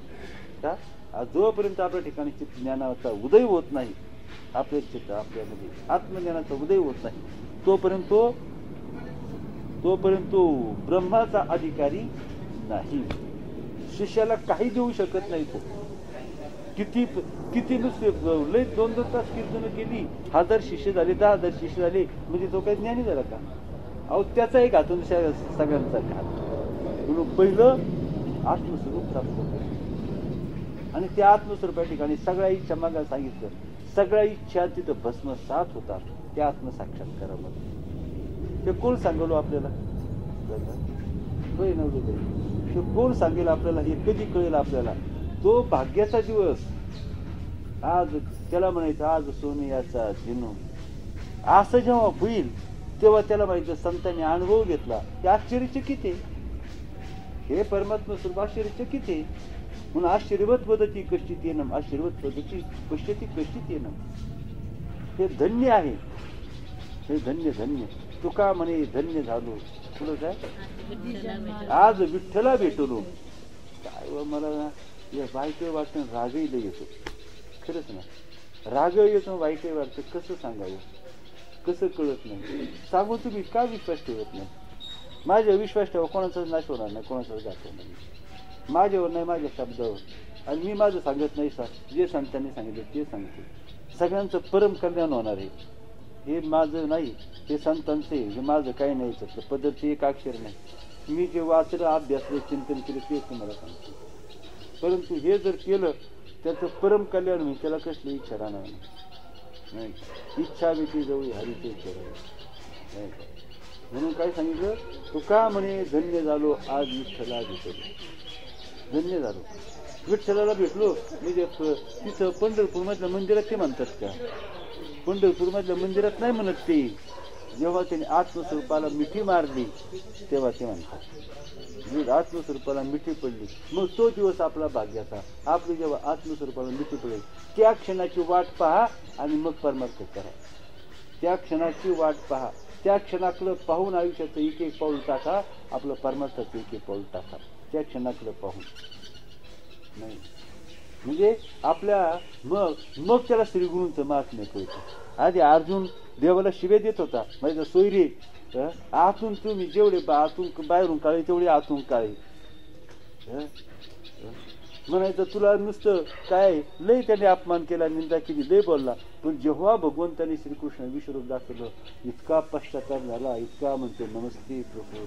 जोपर्यंत आपल्या ठिकाणी चित्त ज्ञानाचा उदय होत नाही, आपल्या चित्त आपल्यामध्ये आत्मज्ञानाचा उदय होत नाही, तोपर्यंत तो ब्रह्माचा अधिकारी नाही. शिष्याला काही देऊ शकत नाही. तो किती नुसते लय 2-2 तास कीर्तन केली, 1000 शिष्य झाले, 10,000 शिष्य झाले म्हणजे तो काही ज्ञानी झाला का? अहो त्याचा एक हातून सगळ्यांचा घात. म्हणून पहिलं आत्मस्वरूप प्राप्त करायचं. आणि त्या आत्मस्वरूपा ठिकाणी सगळ्या इच्छा मागा सांगितलं, सगळ्या इच्छा तिथं भस्मसात होतात त्या आत्मसाक्षात्कारामध्ये. ते कोण सांगलो आपल्याला? ते कोण सांगेल आपल्याला? हे कधी कळेल आपल्याला? तो भाग्याचा दिवस. आज त्याला म्हणायचं आज सोनियाचा दिनो. असं जेव्हा होईल तेव्हा त्याला माहिती संतांनी अनुभव घेतला. ते आश्चर्यचकित आहे. हे परमात्मा स्वरूप आश्चर्यचकित आहे. म्हणून आश्चर्यवत पद्धती कष्टीत येणं, आश्चर्यवत पद्धती पश्यती कष्टीत येणं. हे धन्य आहे. हे धन्य धन्य. तुका म्हणे धन्य झालो. तुला काय आज विठ्ठला भेटलो. काय मला या बायको वाटतं रागही येतो. खरंच ना, राग येतो, वाईटही वाटतं. कसं सांगावं? कसं कळत नाही. सांगू तुम्ही का विश्वास ठेवत नाही? माझ्या विश्वास ठेवा, कोणाचाच नाश होणार नाही, कोणाचाच दाखवणार नाही. माझ्यावर नाही, माझ्या शब्दावर. आणि मी माझं सांगत नाही सर, जे संतांनी सांगितलं ते सांगते. सगळ्यांचं परम कल्याण होणार आहे. हे माझं नाही, हे संतांचं आहे. हे माझं काही नाही. पद्धत एक अक्षर नाही. मी जे वाचलं, अभ्यासलं, चिंतन केलं तेच तुम्हाला सांगतो. परंतु हे जर केलं त्याचं परम कल्याण होईल. त्याला कसली इच्छा राहणार नाही. इच्छा भीती जवळ हरीचे चरण. म्हणून काय सांगितलं? तू का म्हणे धन्य झालो आज विठ्ठला भेटलो. धन्य झालो, विठ्ठलाला भेटलो. म्हणजे तिथं पंढरपूर मधल्या मंदिरात ते म्हणतात का? पंढरपूर मधल्या मंदिरात नाही म्हणत ते. जेव्हा त्याने आत्मस्वरूपाला मिठी मारली तेव्हा ते म्हणतात. आत्मस्वरूपाला मिठी पडली, मग तो दिवस आपला भाग्याचा. आपली जेव्हा आत्मस्वरूपाला मिठी पडेल त्या क्षणाची वाट पहा आणि मग परमार्थ करा. त्या क्षणाची वाट पहा. त्या क्षणाकडे पाहून आयुष्याचं एक एक पाऊल टाका. आपलं परमार्थाचं एक एक पाऊल टाका. त्या क्षणाकडे पाहून नाही म्हणजे आपल्या मग त्याला श्रीगुरूंचं महात्म्य कळतं. आधी अर्जुन देवाला शिवे देत होता. म्हणजे सोयरे आतून तुम्ही जेवढे आतून बाहेरून काळे तेवढे आतून काळे म्हणायचं. तुला नुसतं काय लय त्याने अपमान केला, निंदा केली, लय बोलला. पण जेव्हा भगवंताने श्रीकृष्ण विश्वरूप दाखवलं इतका पश्चाताप झाला. इतका म्हणतो नमस्ते प्रभू,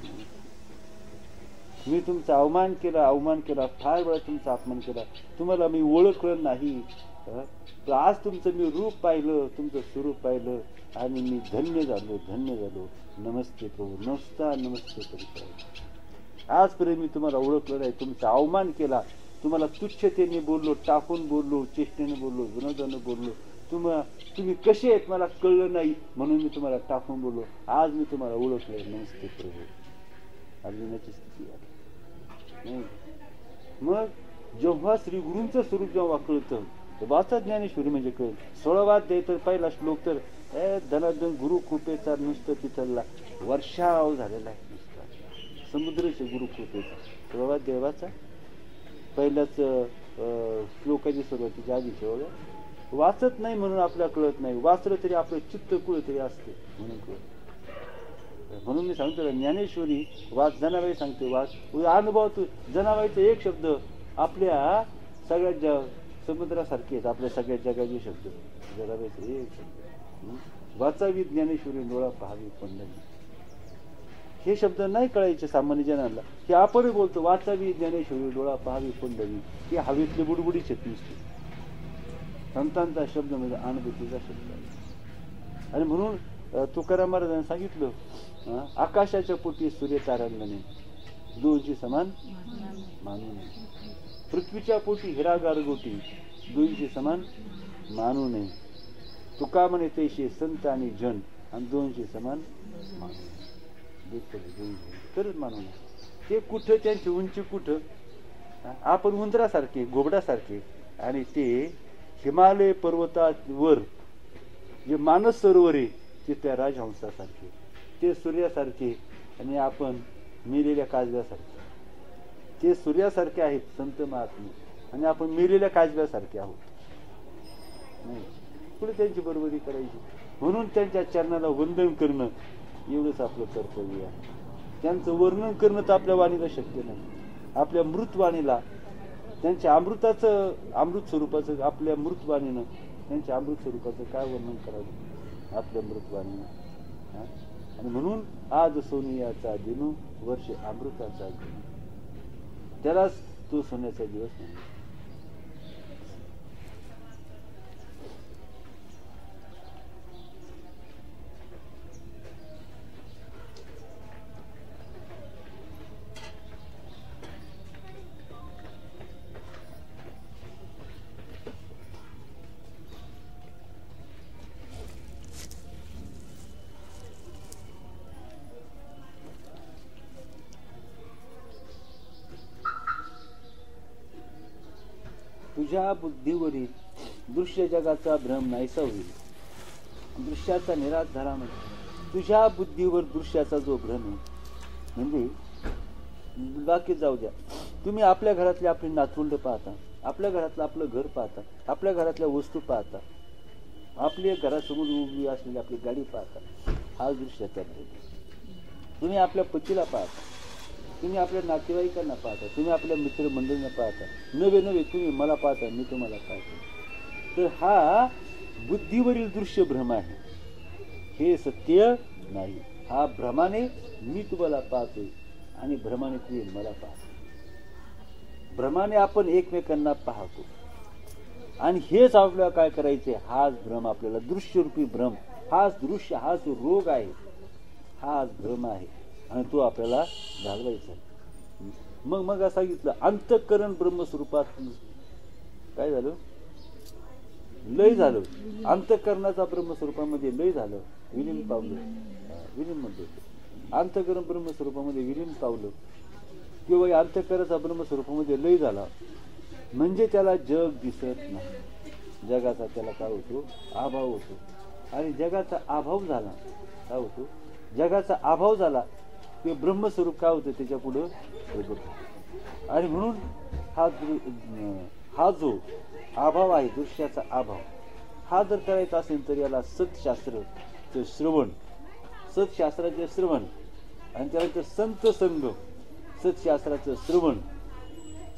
मी तुमचा अवमान केला, फार वेळा तुमचा अपमान केला, तुम्हाला मी ओळखलं नाही. आज तुमचं मी रूप पाहिलं, तुमचं स्वरूप पाहिलं आणि मी धन्य झालो. नमस्ते प्रभू. नमस्ते प्रभू. आजपर्यंत मी तुम्हाला ओळखलं नाही, तुमचा अवमान केला, तुम्हाला तुच्छतेने बोललो, टाकून बोललो, चेष्टेने बोललो, विनोदाने बोललो. तुम्ही कसे आहेत मला कळलं नाही म्हणून मी तुम्हाला टाकून बोललो. आज मी तुम्हाला ओळखलंय. नमस्ते प्रभू. अर्जुनाची स्थिती आहे. मग जेव्हा श्री गुरूंचं स्वरूप जेव्हा कळतं वाचा ज्ञानेश्वरी म्हणजे कळेल. 16वात तर पहिला श्लोक तर धनाधन गुरु कृपेचा नुसतं तिथला वर्षाव झालेला आहे नुसता. समुद्रचे गुरुकृत होते बाबा देवाचा. पहिल्याच श्लोकाची सुरुवातीच्या आधीचे बघा, वाचत नाही म्हणून आपल्याला कळत नाही, वाचलं तरी आपलं चित्त कुठेतरी असते म्हणून कळत. म्हणून मी सांगतो ज्ञानेश्वरी वाच, जनाबाई सांगते वाच, अनुभव तू. जनाबाईचा एक शब्द आपल्या सगळ्या समुद्रासारखे आहेत, आपल्या सगळ्या जगाचे शब्द. जनाबाईचा एक शब्द, वाचावी ज्ञानेश्वरी डोळा पाहावी पंढरी. हे शब्द नाही कळायचे सामान्य जनाला, की आपण बोलतो वाचावी ज्ञानेश्वरी डोळा पाहावी पंढरी. हे हवेतले बुडबुडीच आहेत नुसते. संतांचा शब्द म्हणजे अनुभूतीचा शब्द आहे. आणि म्हणून तुकाराम महाराजांनी सांगितलं, आकाशाच्या पोटी सूर्य तारांगणे दोनची समान मानू नये. पृथ्वीच्या पोटी हिरा गारगोटी दोनची समान मानू नये. तुका म्हणे तैसे संत आणि जन आणि दोनची समान मानू नये. तरच मानू नये. ते कुठं त्यांची उंची कुठं, आपण उंदरासारखे घोबडासारखे, आणि ते हिमालय पर्वतावर जे मानस सरोवर आहे ते त्या राजहंसासारखे, ते सूर्यासारखे, आणि आपण मेलेल्या काजव्यासारखे. ते सूर्यासारखे आहेत संत महात्मे, आणि आपण मेलेल्या काजव्यासारखे आहोत. नाही पुढे त्यांची बरोबरी करायची. म्हणून त्यांच्या चरणाला वंदन करणं एवढंच आपलं कर्तव्य आहे. त्यांचं वर्णन करणं तर आपल्या वाणीला शक्य नाही. आपल्या मृतवाणीला त्यांच्या अमृत स्वरूपाचं, आपल्या मृतवाणीनं त्यांच्या अमृत स्वरूपाचं काय वर्णन करावं आपल्या मृतवाणीनं. आणि म्हणून आज सोनियाचा दिनू वर्ष अमृताचा दिन, त्यालाच तो सोन्याचा दिवस नाही. तुझ्या बुद्धीवरील दृश्य जगाचा भ्रम नाहीसा होईल. दृश्याचा निराश झाला म्हणजे तुझ्या बुद्धीवर दृश्याचा जो भ्रम आहे, म्हणजे बाकी जाऊ द्या, तुम्ही आपल्या घरातली आपली नातवंड पाहता, आपल्या घरातलं आपलं घर पाहता, आपल्या घरातल्या वस्तू पाहता, आपल्या घरासमोर उभी असलेली आपली गाडी पाहता, हा दृश्याचा भ्रम. तुम्ही आपल्या पतीला पाहता, तुम्ही आपल्या नातेवाईकांना पाहता, तुम्ही आपल्या मित्रमंडळींना पाहता, नवे नवे तुम्ही मला पाहता, मी तुम्हाला पाहतो. तर हा बुद्धीवरील दृश्य भ्रम आहे, हे सत्य नाही. हा भ्रमाने मी तुम्हाला पाहतोय आणि भ्रमाने तुम्ही मला पाहतो. भ्रमाने आपण एकमेकांना पाहतो, आणि हेच आपल्याला काय करायचे, हाच भ्रम आपल्याला दृश्यरूपी भ्रम, हाच दृश्य, हा जो रोग आहे, हाच भ्रम आहे, आणि तो आपल्याला घालवायचा. मग सांगितलं अंतःकरण ब्रह्मस्वरूपात काय झालं, लय झालं. अंतःकरणाचा ब्रह्मस्वरूपामध्ये लय झालं, विलीन पावलं. विलीन म्हणतो अंतःकरण ब्रह्मस्वरूपामध्ये विलीन पावलं, किंवा अंतःकरणाचा ब्रह्मस्वरूपामध्ये लय झाला म्हणजे त्याला जग दिसत नाही. जगाचा त्याला काय होतो, अभाव होतो. आणि जगाचा अभाव झाला काय होतो, जगाचा अभाव झाला ते ब्रह्मस्वरूप काय होतं त्याच्या पुढं प्रगट होतं. आणि म्हणून हा जो अभाव आहे, दृश्याचा अभाव, हा जर करायचा असेल तर याला सतशास्त्राचे श्रवण, सतशास्त्राचे श्रवण, आणि त्यानंतर संत संग, सतशास्त्राचं श्रवण,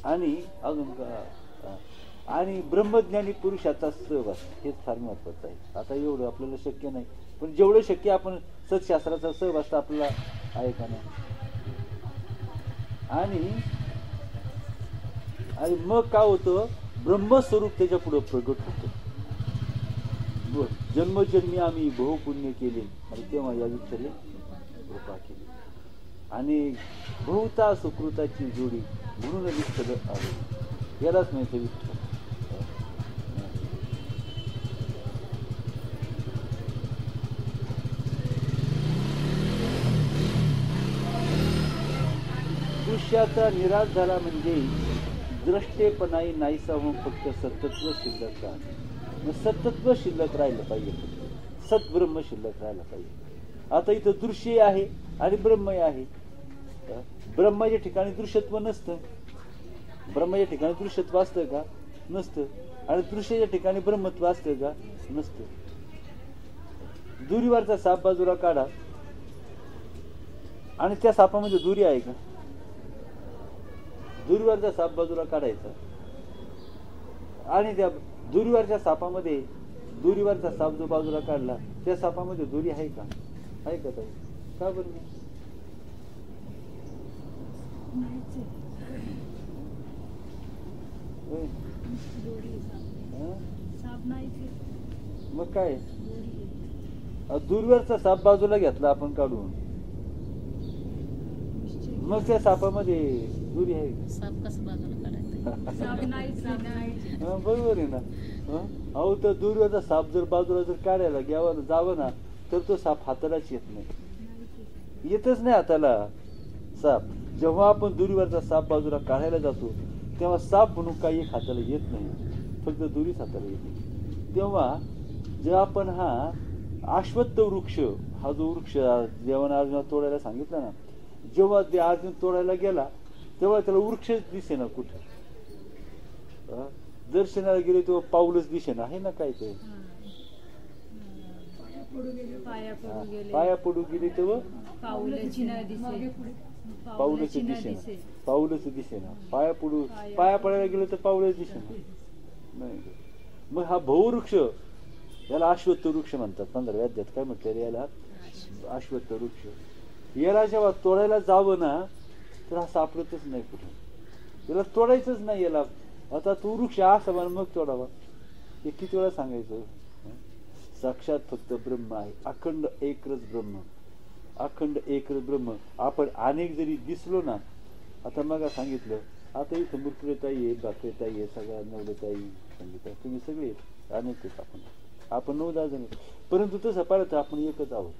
आणि अजून आणि ब्रह्मज्ञानी पुरुषाचा सहवास, हेच फार महत्वाचं आहे. आता एवढं आपल्याला शक्य नाही, पण जेवढं शक्य आपण सतशास्त्राचा सहवास आपल्याला आहे का नाही. आणि मग काय होतं, ब्रह्मस्वरूप त्याच्या पुढे प्रगट होतं. जन्मजन्मी आम्ही बहुपुण्य केले आणि तेव्हा या विठ्ठल कृपा केली, आणि बहुता सुकृताची जोडी म्हणून विठ्ठल आले. यालाच माहिती विठ्ठल. दृश्याचा निराश झाला म्हणजे द्रष्टेपणाही नाहीसा होऊन फक्त सतत्व शिल्लक राहते. मग सतत्व शिल्लक राहिलं पाहिजे, सद्ब्रह्म शिल्लक राहायला पाहिजे. आता इथं दृश्य आहे आणि ब्रह्मय आहे. ब्रह्माच्या ठिकाणी दृश्यत्व नसतं, ब्रह्माच्या ठिकाणी दृश्यत्व असतं का? नसतं. आणि दृश्याच्या ठिकाणी ब्रह्मत्व असतं का? नसतं. दुरीवरचा साप बाजूला काढा आणि त्या सापामध्ये दुरी आहे का? दुरीवरचा साप बाजूला काढायचा आणि त्या दुरीवरच्या सापामध्ये, दुरीवरचा साप जो बाजूला काढला त्या सापामध्ये दुरी आहे का? आहे का ताई? का बरं नाही? मग काय, दूरवरचा साप बाजूला घेतला आपण काढून, मग त्या सापामध्ये दुरी आहे का? साप कसं बाजूला काढायचं? बरोबर आहे ना. अहो तर दूरवरचा साप जर बाजूला जर काढायला घ्यावं जावं ना तर तो साप हातालाच येत नाही, येतच नाही हाताला साप. जेव्हा आपण दुरीवरचा साप बाजूला काढायला जातो तेव्हा साप म्हणून काही एक हाताला येत नाही, फक्त दुरीच हाताला येते. तेव्हा जेव्हा आपण हा अश्वत्थ वृक्ष, हा जो वृक्ष जेव्हा अर्जुन तोडायला सांगितला ना, जेव्हा ते अर्जुन तोडायला गेला तेव्हा त्याला वृक्षच दिसे ना कुठे. दर्शनाला गेले तेव्हा पाऊलच दिसे ना, आहे ना काय ते. पाया पडू गेले तेव्हा पाऊलच दिसे, पाऊलच दिसे ना. पाया पडायला गेलं तर पाऊलच दिसे नाही. मग हा बहुवृक्ष, याला अश्वत्थ वृक्ष म्हणतात. 15व्या अध्यायात काय म्हटलं याला? अश्वत्थ वृक्ष. याला जेव्हा तोडायला जावं ना तर हा सापडतच नाही कुठे, याला तोडायचंच नाही याला. आता तो वृक्ष असा म्हणून मग तोडावा, हे किती वेळा सांगायचं. साक्षात फक्त ब्रह्म आहे, अखंड एकच ब्रह्म, अखंड एकच ब्रह्म. आपण अनेक जरी दिसलो ना, आता मग सांगितलं, आता इथं मुरकुळेताई आहे, बाकरेताई आहे, सगळ्या नवलेताई, संगीता, तुम्ही सगळे अनेक आपण 9-10 जण, परंतु तसं पाहिलं आपण एकच आहोत.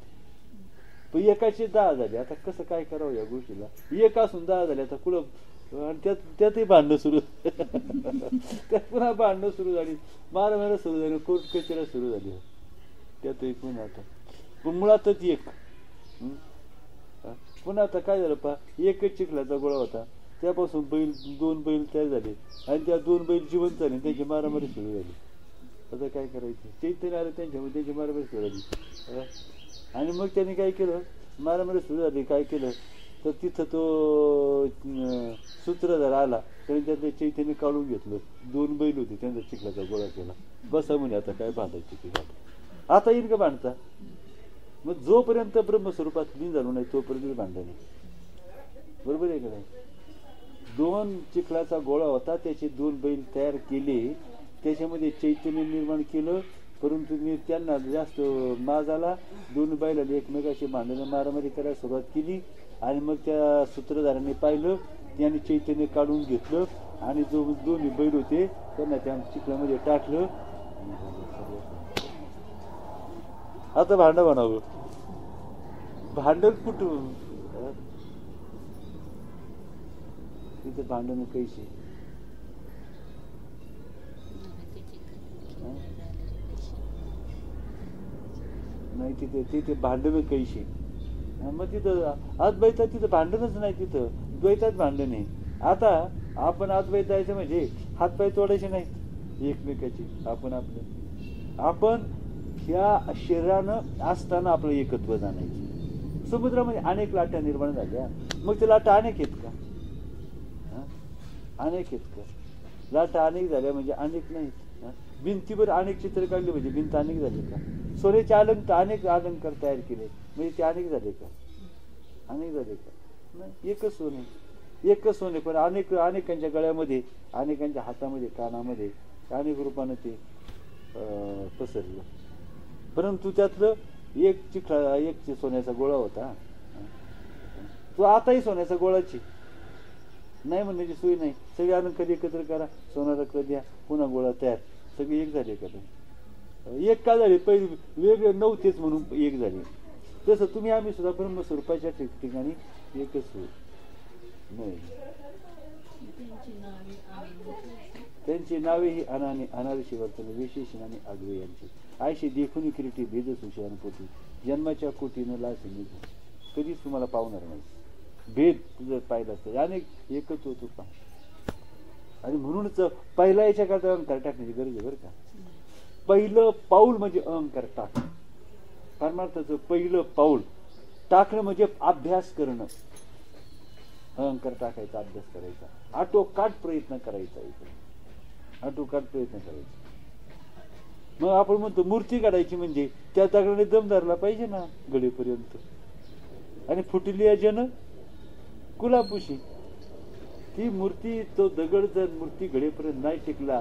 पण एकाचे 10 झाले. आता कसं काय करावं या गोष्टीला? एक असून 10 झाले, आता कुठं, आणि त्यातही भांडणं सुरू त्यात पुन्हा भांडणं सुरू झाली, मारामारी सुरू झाली, कोर्ट कचेऱ्या सुरू झाली, त्यातही पुन्हा. आता पण मुळातच एक. पुन्हा आता काय झालं पहा, एकच चिखलाचा गोळा होता, त्यापासून 2 बैल तयार झाले आणि त्या 2 बैल जिवंत झाले, त्यांची मारामारी सुरू झाली. आता काय करायचं? चैतन्य आलं त्यांच्यामध्ये, त्यांची मारामारी सुरू झाली. आणि मग त्यांनी काय केलं, मारामारी सुरू झाली, काय केलं तर तिथं तो सूत्रधार आला, त्याने त्यातलं चैतन्य काढून घेतलं. 2 बैल होते, त्यांचा चिखलाचा गोळा केला, बसा म्हणे आता काय बांधायची ते झालं. आता येईल का बांधता? मग जोपर्यंत ब्रह्मस्वरूपात लीन झालो नाही तोपर्यंत बांधला नाही. बरोबर आहे का नाही? 2 चिखलाचा गोळा होता, त्याचे 2 बैल तयार केले, त्याच्यामध्ये चैतन्य निर्माण केलं, परंतु त्यांना जास्त माज आला. 2 बैलांनी एकमेकाशी भांडणं मारामारी करायला सुरुवात केली आणि मग त्या सूत्रधारांनी पाहिलं, त्यांनी चैतन्य काढून घेतलं आणि जो 2 बैल होते त्यांना त्या चिखलामध्ये टाकलं. आता भांडं बनावं, भांडण कुठून? तिथे भांडण कैसे? नाही तिथे तिथे भांडण कैसे? मग तिथं अद्वैतात तिथं भांडणच नाही, तिथं द्वैतात भांडण आहे. आता आपण अद्वैत जायचं म्हणजे हातपाय तोडायचे नाहीत एकमेकाची, आपण आपलं, आपण ह्या शरीरानं असताना आपलं एकत्व जाणायचं. समुद्रामध्ये अनेक लाटा निर्माण झाल्या, मग ते लाटा अनेक आहेत का? अनेक आहेत का? लाटा अनेक झाल्या म्हणजे अनेक नाहीत. भिंतीवर अनेक चित्र काढली म्हणजे भिंत अनेक झाली का? सोन्याचे अनेक अलंकार तयार केले म्हणजे ते अनेक झाले का? अनेक झाले का? नाही, एकच सोने, एकच सोने, पण अनेकांच्या गळ्यामध्ये, अनेकांच्या हातामध्ये, कानामध्ये, अनेक रूपानं ते पसरलं. परंतु त्यातलं एक सोन्याचा गोळा होता, तो आताही सोन्याचा गोळाची नाही म्हणण्याची सोय नाही. सगळे अलंकार एकत्र करा, सोनाला द्या, पुन्हा गोळा तयार, सगळे एक झाले का? एक का झाले? पहिले वेगळे नव्हतेच म्हणून एक झाले. तसं तुम्ही आम्ही सुद्धा ब्रह्मस्वरूपाच्या ठिकाणी एकच होऊ नाही. त्यांची नावे ही अनाने अनारशी वर्तन विशेषण आणि आगवे यांची आयशी देखून किरीटी भेद सुशान पोटी जन्माच्या कोटीनं लाच निघू कधीच तुम्हाला पावणार नाही. भेद तुझं पाहिलं असतं अनेक एकच होतो पा आणि म्हणूनच पहिला याच्या करता अहंकार टाकण्याची गरज आहे बरं का. पहिलं पाऊल म्हणजे अहंकार टाक. परमार्थाचं पहिलं पाऊल टाकणं म्हणजे अभ्यास करणं. अहंकार टाकायचा अभ्यास करायचा आटोकाट प्रयत्न करायचा आटोकाट प्रयत्न करायचा. मग आपण म्हणतो मूर्ती काढायची म्हणजे त्या दगडाने दम धरला पाहिजे ना गडीपर्यंत. आणि फुटली जन कुलापुशी ती मूर्ती तो दगड जर मूर्ती घडेपर्यंत नाही टिकला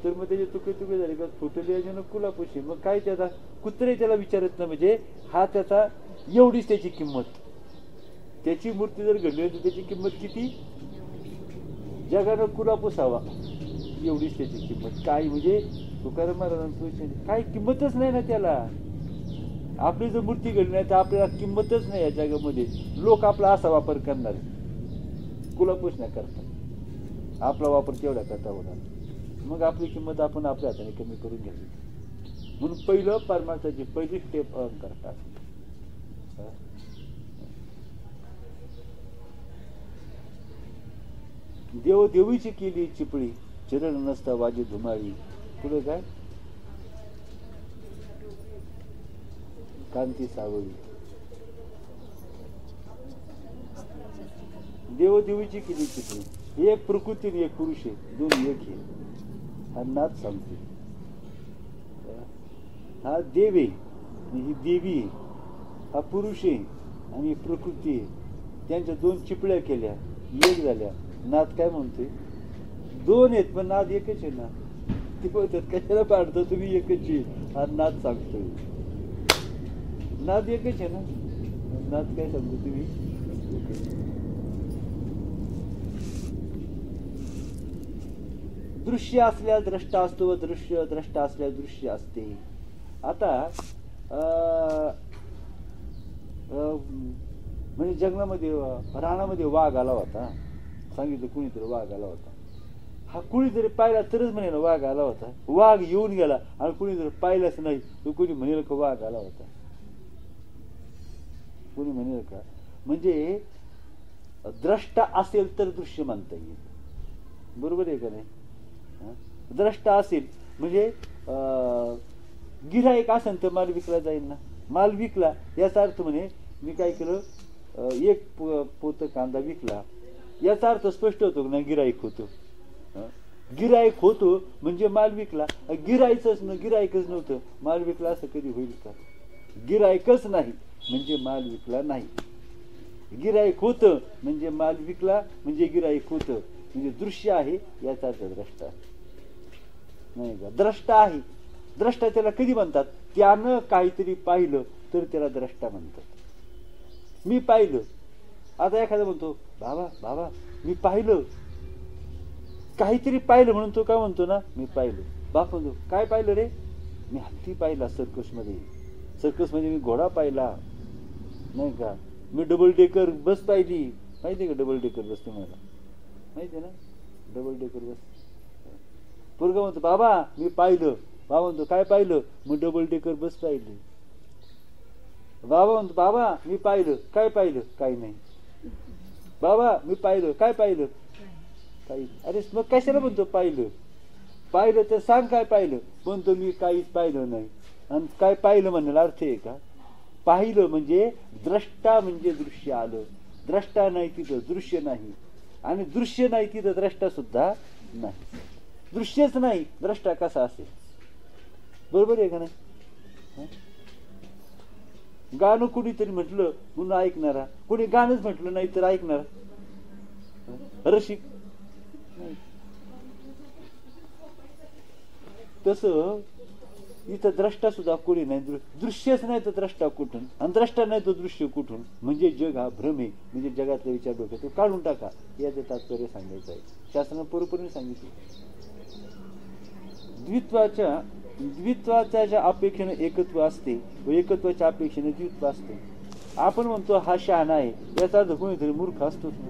तर मग त्याचे तुकडे तुकडे झाले का फुटली जन कुलापुशी. मग काय त्याचा कुत्रे त्याला विचारत नाही म्हणजे हा त्याचा एवढीच त्याची किंमत. त्याची मूर्ती जर घडली तर त्याची किंमत किती जगानं कुला पुसावा एवढीच त्याची किंमत. काय म्हणजे तुकाराम महाराजांचं काय किंमतच नाही ना त्याला. आपली जर मूर्ती घडली नाही तर आपल्याला किंमतच नाही या जगामध्ये. लोक आपला असा वापर करणार कुला पुसण्याकरता आपला वापर केवढा करता होणार. मग आपली किंमत आपण आपल्या हाताने कमी करून घ्यावी. म्हणून पहिलं परमार्थाची पहिली स्टेप अहंकार टाक. देव देवीची केली चिपळी चरण नसता वाजी धुमाळी. पुढे काय कांती सावळी. देव देवीची केली चिपळी एक प्रकृती एक पुरुष आहे दोन एक आहे. हा नाथ सांगते हा देव आहे आणि ही देवी आहे. हा पुरुष आहे आणि प्रकृती आहे. त्यांच्या दोन चिपळ्या केल्या एक झाल्या. नाथ काय म्हणते दोन आहेत पण नाथ एकच आहे ना. ते बोलतात कशाला पाडतो तुम्ही एकच आहे. हा नाथ सांगतोय नाथ एकच आहे ना. नाथ काय सांगतो तुम्ही दृश्य असल्या द्रष्टा असतो व दृश्य द्रष्टा असल्या दृश्य असते. आता म्हणजे जंगलामध्ये रानामध्ये वाघ आला होता. सांगितलं कुणीतरी वाघ आला होता. हा कुणीतरी पाहिला तरच म्हणेल वाघ आला होता. वाघ येऊन गेला आणि कुणी जर पाहिलंच नाही तर कुणी म्हणेल का वाघ आला होता. कुणी म्हणेल का. म्हणजे द्रष्टा असेल तर दृश्य मानता येईल. बरोबर आहे का नाही. द्रष्टा असेल म्हणजे गिऱ्हाईक असेल तर माल विकला जाईल ना. माल विकला याचा अर्थ म्हणे मी काय केलं एक पोत कांदा विकला याचा अर्थ स्पष्ट होतो ना गिऱ्हाईक होतो. गिऱ्हाईक होतो म्हणजे माल विकला. गिऱ्हाईकच नव्हतं माल विकला असं कधी होईल का. गिऱ्हाईकच नाही म्हणजे माल विकला नाही. गिऱ्हाईक होतं म्हणजे माल विकला म्हणजे गिऱ्हाईक होतं. म्हणजे दृश्य आहे याचा अर्थ द्रष्टा नाही का. द्रष्टा आहे. द्रष्टा त्याला कधी म्हणतात त्यानं काहीतरी पाहिलं तर त्याला द्रष्टा म्हणतात. मी पाहिलं. आता एखादा म्हणतो बाबा बाबा मी पाहिलं काहीतरी पाहिलं म्हणून तो काय म्हणतो ना मी पाहिलं. बाप म्हणतो काय पाहिलं रे. मी हत्ती पाहिला सर्कसमध्ये. सर्कसमध्ये मी घोडा पाहिला नाही का. मी डबल डेकर बस पाहिली. माहिती आहे का डबल डेकर बस तुम्हाला माहिती आहे ना डबल डेकर बस. पोरगा म्हणतो बाबा मी पाहिलं. बाबा म्हणतो काय पाहिलं. मग डबल डेकर बस पाहिली. बाबा म्हणतो बाबा मी पाहिलं. काय पाहिलं. काही नाही. बाबा मी पाहिलं. काय पाहिलं. काही. अरे मग कशाला म्हणतो पाहिलं. पाहिलं तर सांग काय पाहिलं. म्हणतो मी काहीच पाहिलं नाही. आणि काय पाहिलं म्हणायला अर्थ आहे का. पाहिलं म्हणजे द्रष्टा म्हणजे दृश्य आलं. द्रष्टा नाही तिथं दृश्य नाही आणि दृश्य नाही तिथं द्रष्टा सुद्धा नाही. दृश्यच नाही द्रष्टा कसा असेल. बरोबर आहे का नाही. गाणं कुणीतरी म्हटलं म्हणून ऐकणारा. कोणी गाणंच म्हटलं नाही तर ऐकणार रसिक. तसं इथं द्रष्टा सुद्धा कोणी नाही. दृश्यच नाही तर द्रष्टा कुठून आणि द्रष्टा नाही तर दृश्य कुठून. म्हणजे जग हा भ्रम आहे. म्हणजे जगातला विचार डोक्यात तो काढून टाका याचं तात्पर्य सांगायचं आहे. शास्त्रानं पूर्णपणे सांगितलं. द्वित्वाच्या ज्या अपेक्षेने एकत्व असते व एकत्वाच्या अपेक्षेने द्वित्व असते. आपण म्हणतो हा शहाणा आहे याचा अर्थ कोणीतरी मूर्ख असतोच ना.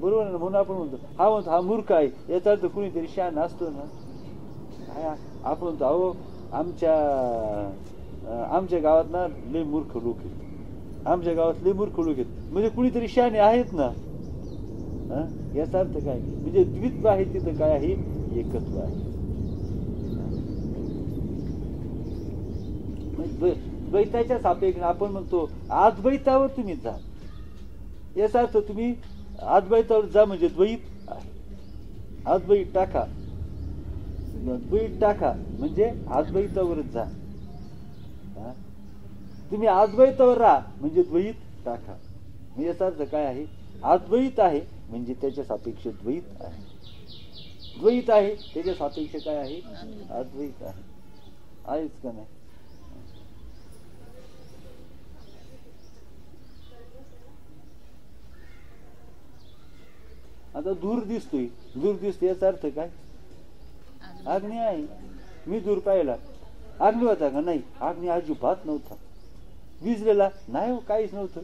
बरोबर आहे ना. म्हणून आपण म्हणतो हा मूर्ख आहे, याचा अर्थ कुणीतरी शहाणा असतो ना. आपण म्हणतो अहो आमच्या गावात ना लय मूर्ख लोक आहेत, आमच्या गावात लय मूर्ख लोक आहेत, म्हणजे कुणीतरी शहाणे आहेत ना. याचा अर्थ काय, म्हणजे द्वित्व आहे तिथं काय आहे, एकत्व आहे. द्वैताच्या सापेक्ष आपण म्हणतो अद्वैतावर तुम्ही जा. याचा अर्थ तुम्ही अद्वैतावर जा म्हणजे द्वैत आहे. अद्वैत टाका, द्वैत टाका म्हणजे अद्वैतावरच जा. तुम्ही अद्वैतावर राहा म्हणजे द्वैत टाका. याचा अर्थ काय आहे, अद्वैत आहे म्हणजे त्याच्या सापेक्ष द्वैत आहे, द्वैत आहे त्याच्या सापेक्ष काय आहे, अद्वैत आहे. आहेच का नाही. आता दूर दिसतोय, दूर दिसतोय याचा अर्थ काय, अग्नी आहे. मी दूर पाहिला, अग्नी होता का, नाही, अग्नी अजिबात नव्हता. विजलेला नाही, हो काहीच नव्हतं.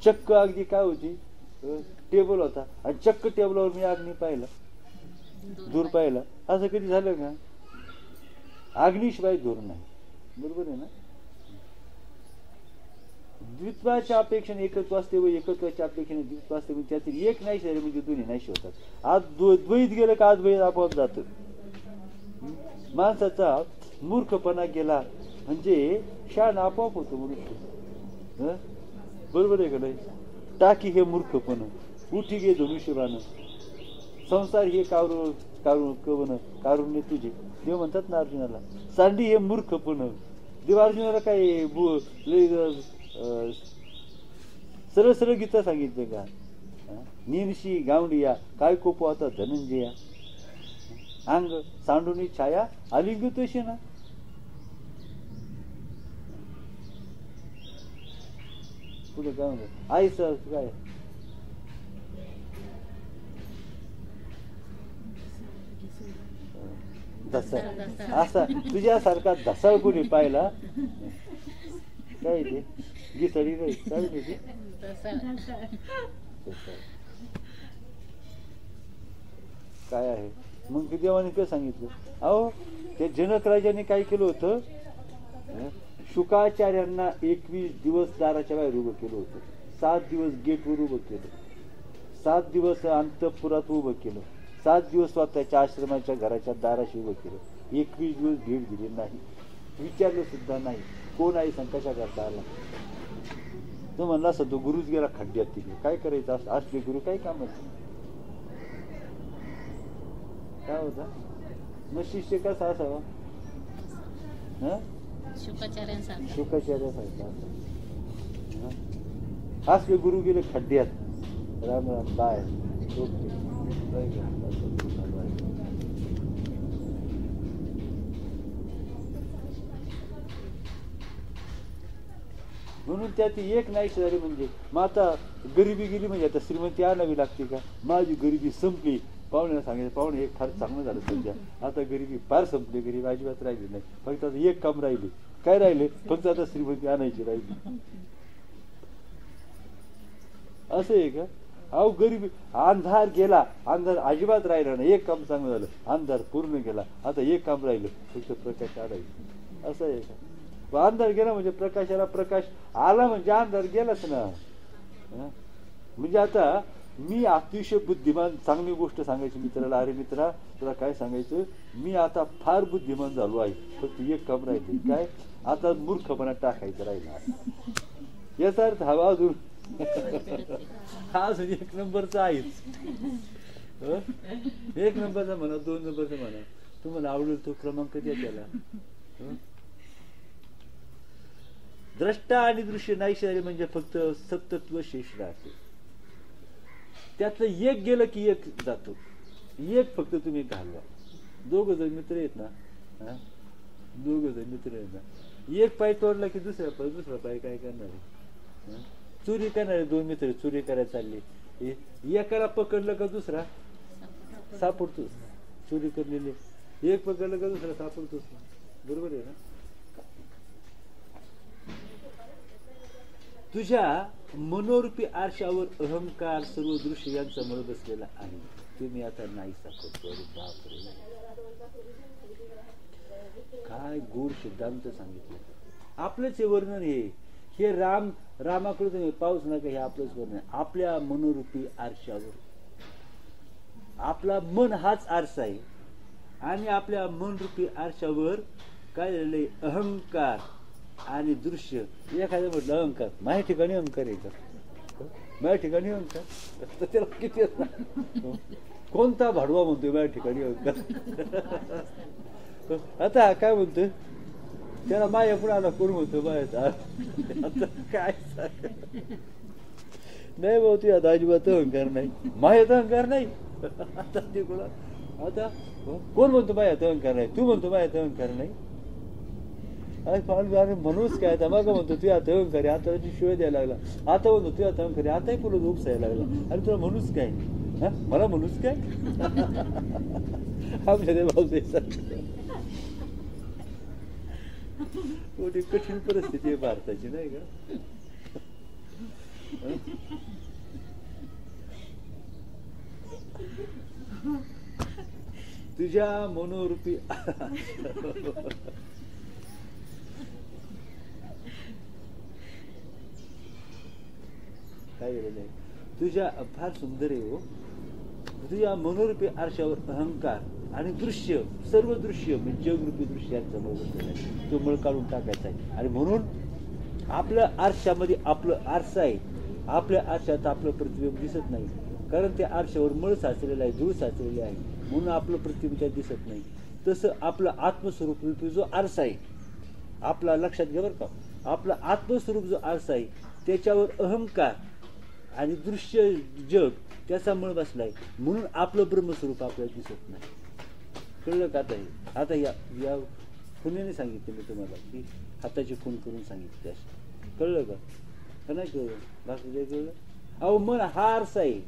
चक्क अगदी काय होती, टेबल होता आणि चक्क टेबलावर मी अग्नी पाहिला, दूर पाहिला. असं कधी झालं का, अग्नीशिवाय दूर नाही. बरोबर आहे ना. द्वित्वाच्या अपेक्षेने एकत्व असते व एकत्वाच्या अपेक्षेने द्वित्व असते, म्हणजे त्यातील एक नाही शरीर म्हणजे दोन्ही नाहीशी होतात. आज द्वैत गेलं का अद्वैत आपोआप जात. माणसाचा मूर्खपणा गेला म्हणजे शान आपोआप होतो मनुष्य. बरोबर आहे का नाही. टाकी हे मूर्खपण, उठी गे धनुष्यबाण, संसार हे कारुण्य तुझे. देव म्हणतात ना अर्जुनाला, सांडी हे मूर्खपण. देव अर्जुनाला काय सरळ सरळ गीता सांगितलं का, निनशी गावंडिया काय कोपो आता धनंजया, अंग सांडूनी छाया आलिंग तशी ना. पुढे काय म्हणत आई सर काय, धसा असा तुझ्यासारखा धसाळ कोणी पाहिला, काय ते घिसडी नाही काय नाही काय आहे. मग देवाने काय सांगितलं, अहो त्या जनक राजाने काय केलं होतं, शुकाचार्यांना 21 दिवस दाराच्या बाहेर उभं केलं होतं, 7 दिवस गेटवर उभं केलं, 7 दिवस अंतपुरात उभं केलं, 7 दिवस स्वतःच्या आश्रमाच्या घराच्या दाराशी उभं केलं, 21 दिवस भेट दिली नाही, विचारलं सुद्धा नाही कोण आहे सांग कशा करता आला. तो म्हणला असं तो गुरुच गेला खड्ड्यात, तिथे काय करायचं असले गुरु काय कामाचे. काय होता मग शिष्य कसा असावा, शुकाचार्यासारखा. असले गुरु गेले खड्ड्यात, राम राम बाय. म्हणून त्यात एक नाही झाली म्हणजे. मग आता गरिबी गेली म्हणजे आता श्रीमंती आणावी लागते का. माझी गरिबी संपली, पाहुण्याला सांगायचं पाहुणे एक फार चांगलं झालं सध्या, आता गरिबी फार संपली, गरीब अजिबात राहिली नाही, फक्त आता एक काम राहिले. काय राहिले, फक्त आता श्रीमंती आणायची राहिली. असं आहे का. अहो गरिबी, अंधार गेला, अंधार अजिबात राहिला नाही, एक काम चांगलं झालं, अंधार पूर्ण गेला, आता एक काम राहिलं फक्त प्रकाश आणायचं. असं आहे का. अंधार गेला म्हणजे प्रकाशाला प्रकाश आला म्हणजे अंधार गेलाच ना. म्हणजे आता मी अतिशय बुद्धिमान, चांगली गोष्ट सांगायची मित्राला, अरे मित्रा तुला काय सांगायचं, मी आता फार बुद्धिमान झालो आहे, फक्त एक काम राहिले, काय आता मूर्खपणा टाकायचं राहिला. याचा अर्थ हवा अजून हा अजून 1 नंबरचा आहेच. एक नंबरचा म्हणा, 2 नंबरचा म्हणा, तुम्हाला आवडेल तो क्रमांक द्या त्याला. द्रष्टा आणि दृश्य नाही शरीर म्हणजे फक्त सत्तत्व शेष राहते. त्यातलं एक गेलं की एक जातो, एक फक्त तुम्ही घालवा. 2 जण मित्र आहेत ना, 2 जण मित्र आहेत ना, एक पाय तोडला की दुसरा पाय काय करणार आहे, चोरी करणारे 2 मित्र चोरी करायला चालले, एकाला पकडलं का दुसरा सापडतोच, चोरी करलेले एक पकडलं का दुसरा सापडतोच. बरोबर आहे ना. तुझ्या मनोरूपी आरशावर अहंकार सर्व दृश्य यांचा मळ बसलेला आहे. तुम्ही आता नाहीसा करतो. अरे बापरे, काय गोड सिद्धांत सांगितलं. आपलंच हे वर्णन हे रामाकडे तुम्ही पाऊस नका, हे आपलंच वर्णन. आपल्या मनोरूपी आरशावर, आपला मन हाच आरसा आहे आणि आपल्या मनरूपी आरशावर काय झालंय, अहंकार आणि दृश्य. एखादं म्हटलं अहंकार, माझ्या ठिकाणी अहंकार आहे का, माझ्या ठिकाणी अहंकार, तर त्याला किती कोणता भाडवा म्हणतोय माझ्या ठिकाणी अहंकार. आता काय म्हणतोय त्याला, माया पुढे आला कोण म्हणतो मायाचा. आता काय नाही भाऊ, तुझ्या अजिबात अहंकार नाही, मायात अहंकार नाही. आता ते कोणा, आता कोण म्हणतो मायात अहंकार नाही, तू म्हणतो मायात अहंकार नाही. म्हणूनच काय, आता मग म्हणतो तुझ्या आता अहंकार आहे, आता शिवाय द्यायला लागला. आता म्हणतो तुझ्या आता अहंकार आहे, आताही पुढे उपसायला लागला. आणि तुला म्हणूच काय, मला म्हणूच काय. आमच्या ते भाऊ मोठी कठीण परिस्थिती आहे भारताची, नाही का. तुझ्या मनोरूपी काय गेलेलं आहे, तुझ्या फार सुंदर आहे हो. तुझ्या मनोरूपी आरशावर अहंकार आणि दृश्य, सर्व दृश्य म्हणजे जगरूपी दृश्य यांचा मळ बसलेला आहे. तो मळ काढून टाकायचा आहे. आणि म्हणून आपल्या आरशामध्ये आपलं आरसा आहे. आपल्या आरशात आपलं प्रतिबिंब दिसत नाही, कारण त्या आरशावर मळ साचलेला आहे, धूळ साचलेली आहे, म्हणून आपलं प्रतिबिंब त्यात दिसत नाही. तसं आपलं आत्मस्वरूप रूपी जो आरसा आहे आपला, लक्षात घ्या बरं का, आपला आत्मस्वरूप जो आरसा आहे त्याच्यावर अहंकार आणि दृश्य जग त्याचा मळ बसलाय, म्हणून आपलं ब्रह्मस्वरूप आपल्याला दिसत नाही. कळलं का. आता या खुणेने सांगितलं मी तुम्हाला, की हाताची खून करून सांगितली अशी. कळलं का नाही कळलं, बाकी काय कळलं. अहो मन हा आरसा आहे,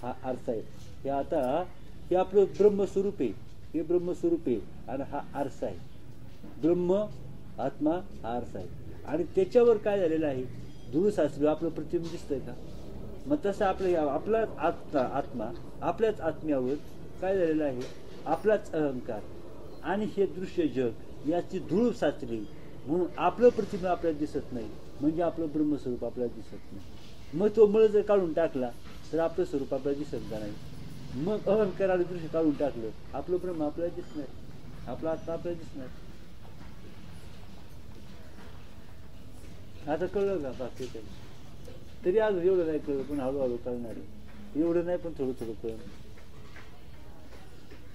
हा आरसा आहे. हे आता हे आपलं ब्रह्मस्वरूप आहे, हे ब्रह्मस्वरूप आहे आणि हा आरसा आहे. ब्रह्म आत्मा हा आरसा आहे आणि त्याच्यावर काय झालेलं आहे, धूळ साचली, आपलं प्रतिबिंब दिसतंय का. मग तसं आपला आत्मा, आपल्याच आत्म्यावर काय झालेलं आहे, आपलाच अहंकार आणि हे दृश्य जग याची धूळ साचली, म्हणून आपलं प्रतिबिंब आपल्याला दिसत नाही, म्हणजे आपलं ब्रह्मस्वरूप आपल्याला दिसत नाही. मग तो मळ जर काढून टाकला तर आपलं स्वरूप आपल्याला दिसत नाही. मग अहंकार आणि दृश्य काढून टाकलं, आपलं ब्रह्म आपल्याला दिसणार, आपला आत्मा आपल्याला दिसणार. आता कळलं का. बाकी काही तरी आज एवढं नाही कळलं, पण हळूहळू कळणार आहे. एवढं नाही पण थोडं थोडं कळलं.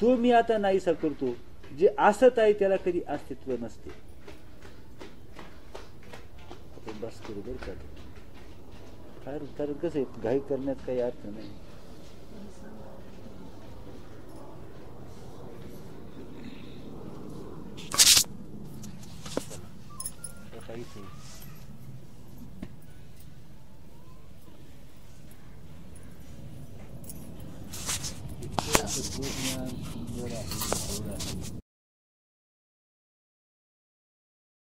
तो मी आता नाहीसा करतो, जे असत आहे त्याला कधी अस्तित्व नसते. बस करू बरं का, कारण कसं आहे, घाई करण्यात काही अर्थ नाही. काहीच ज्ञान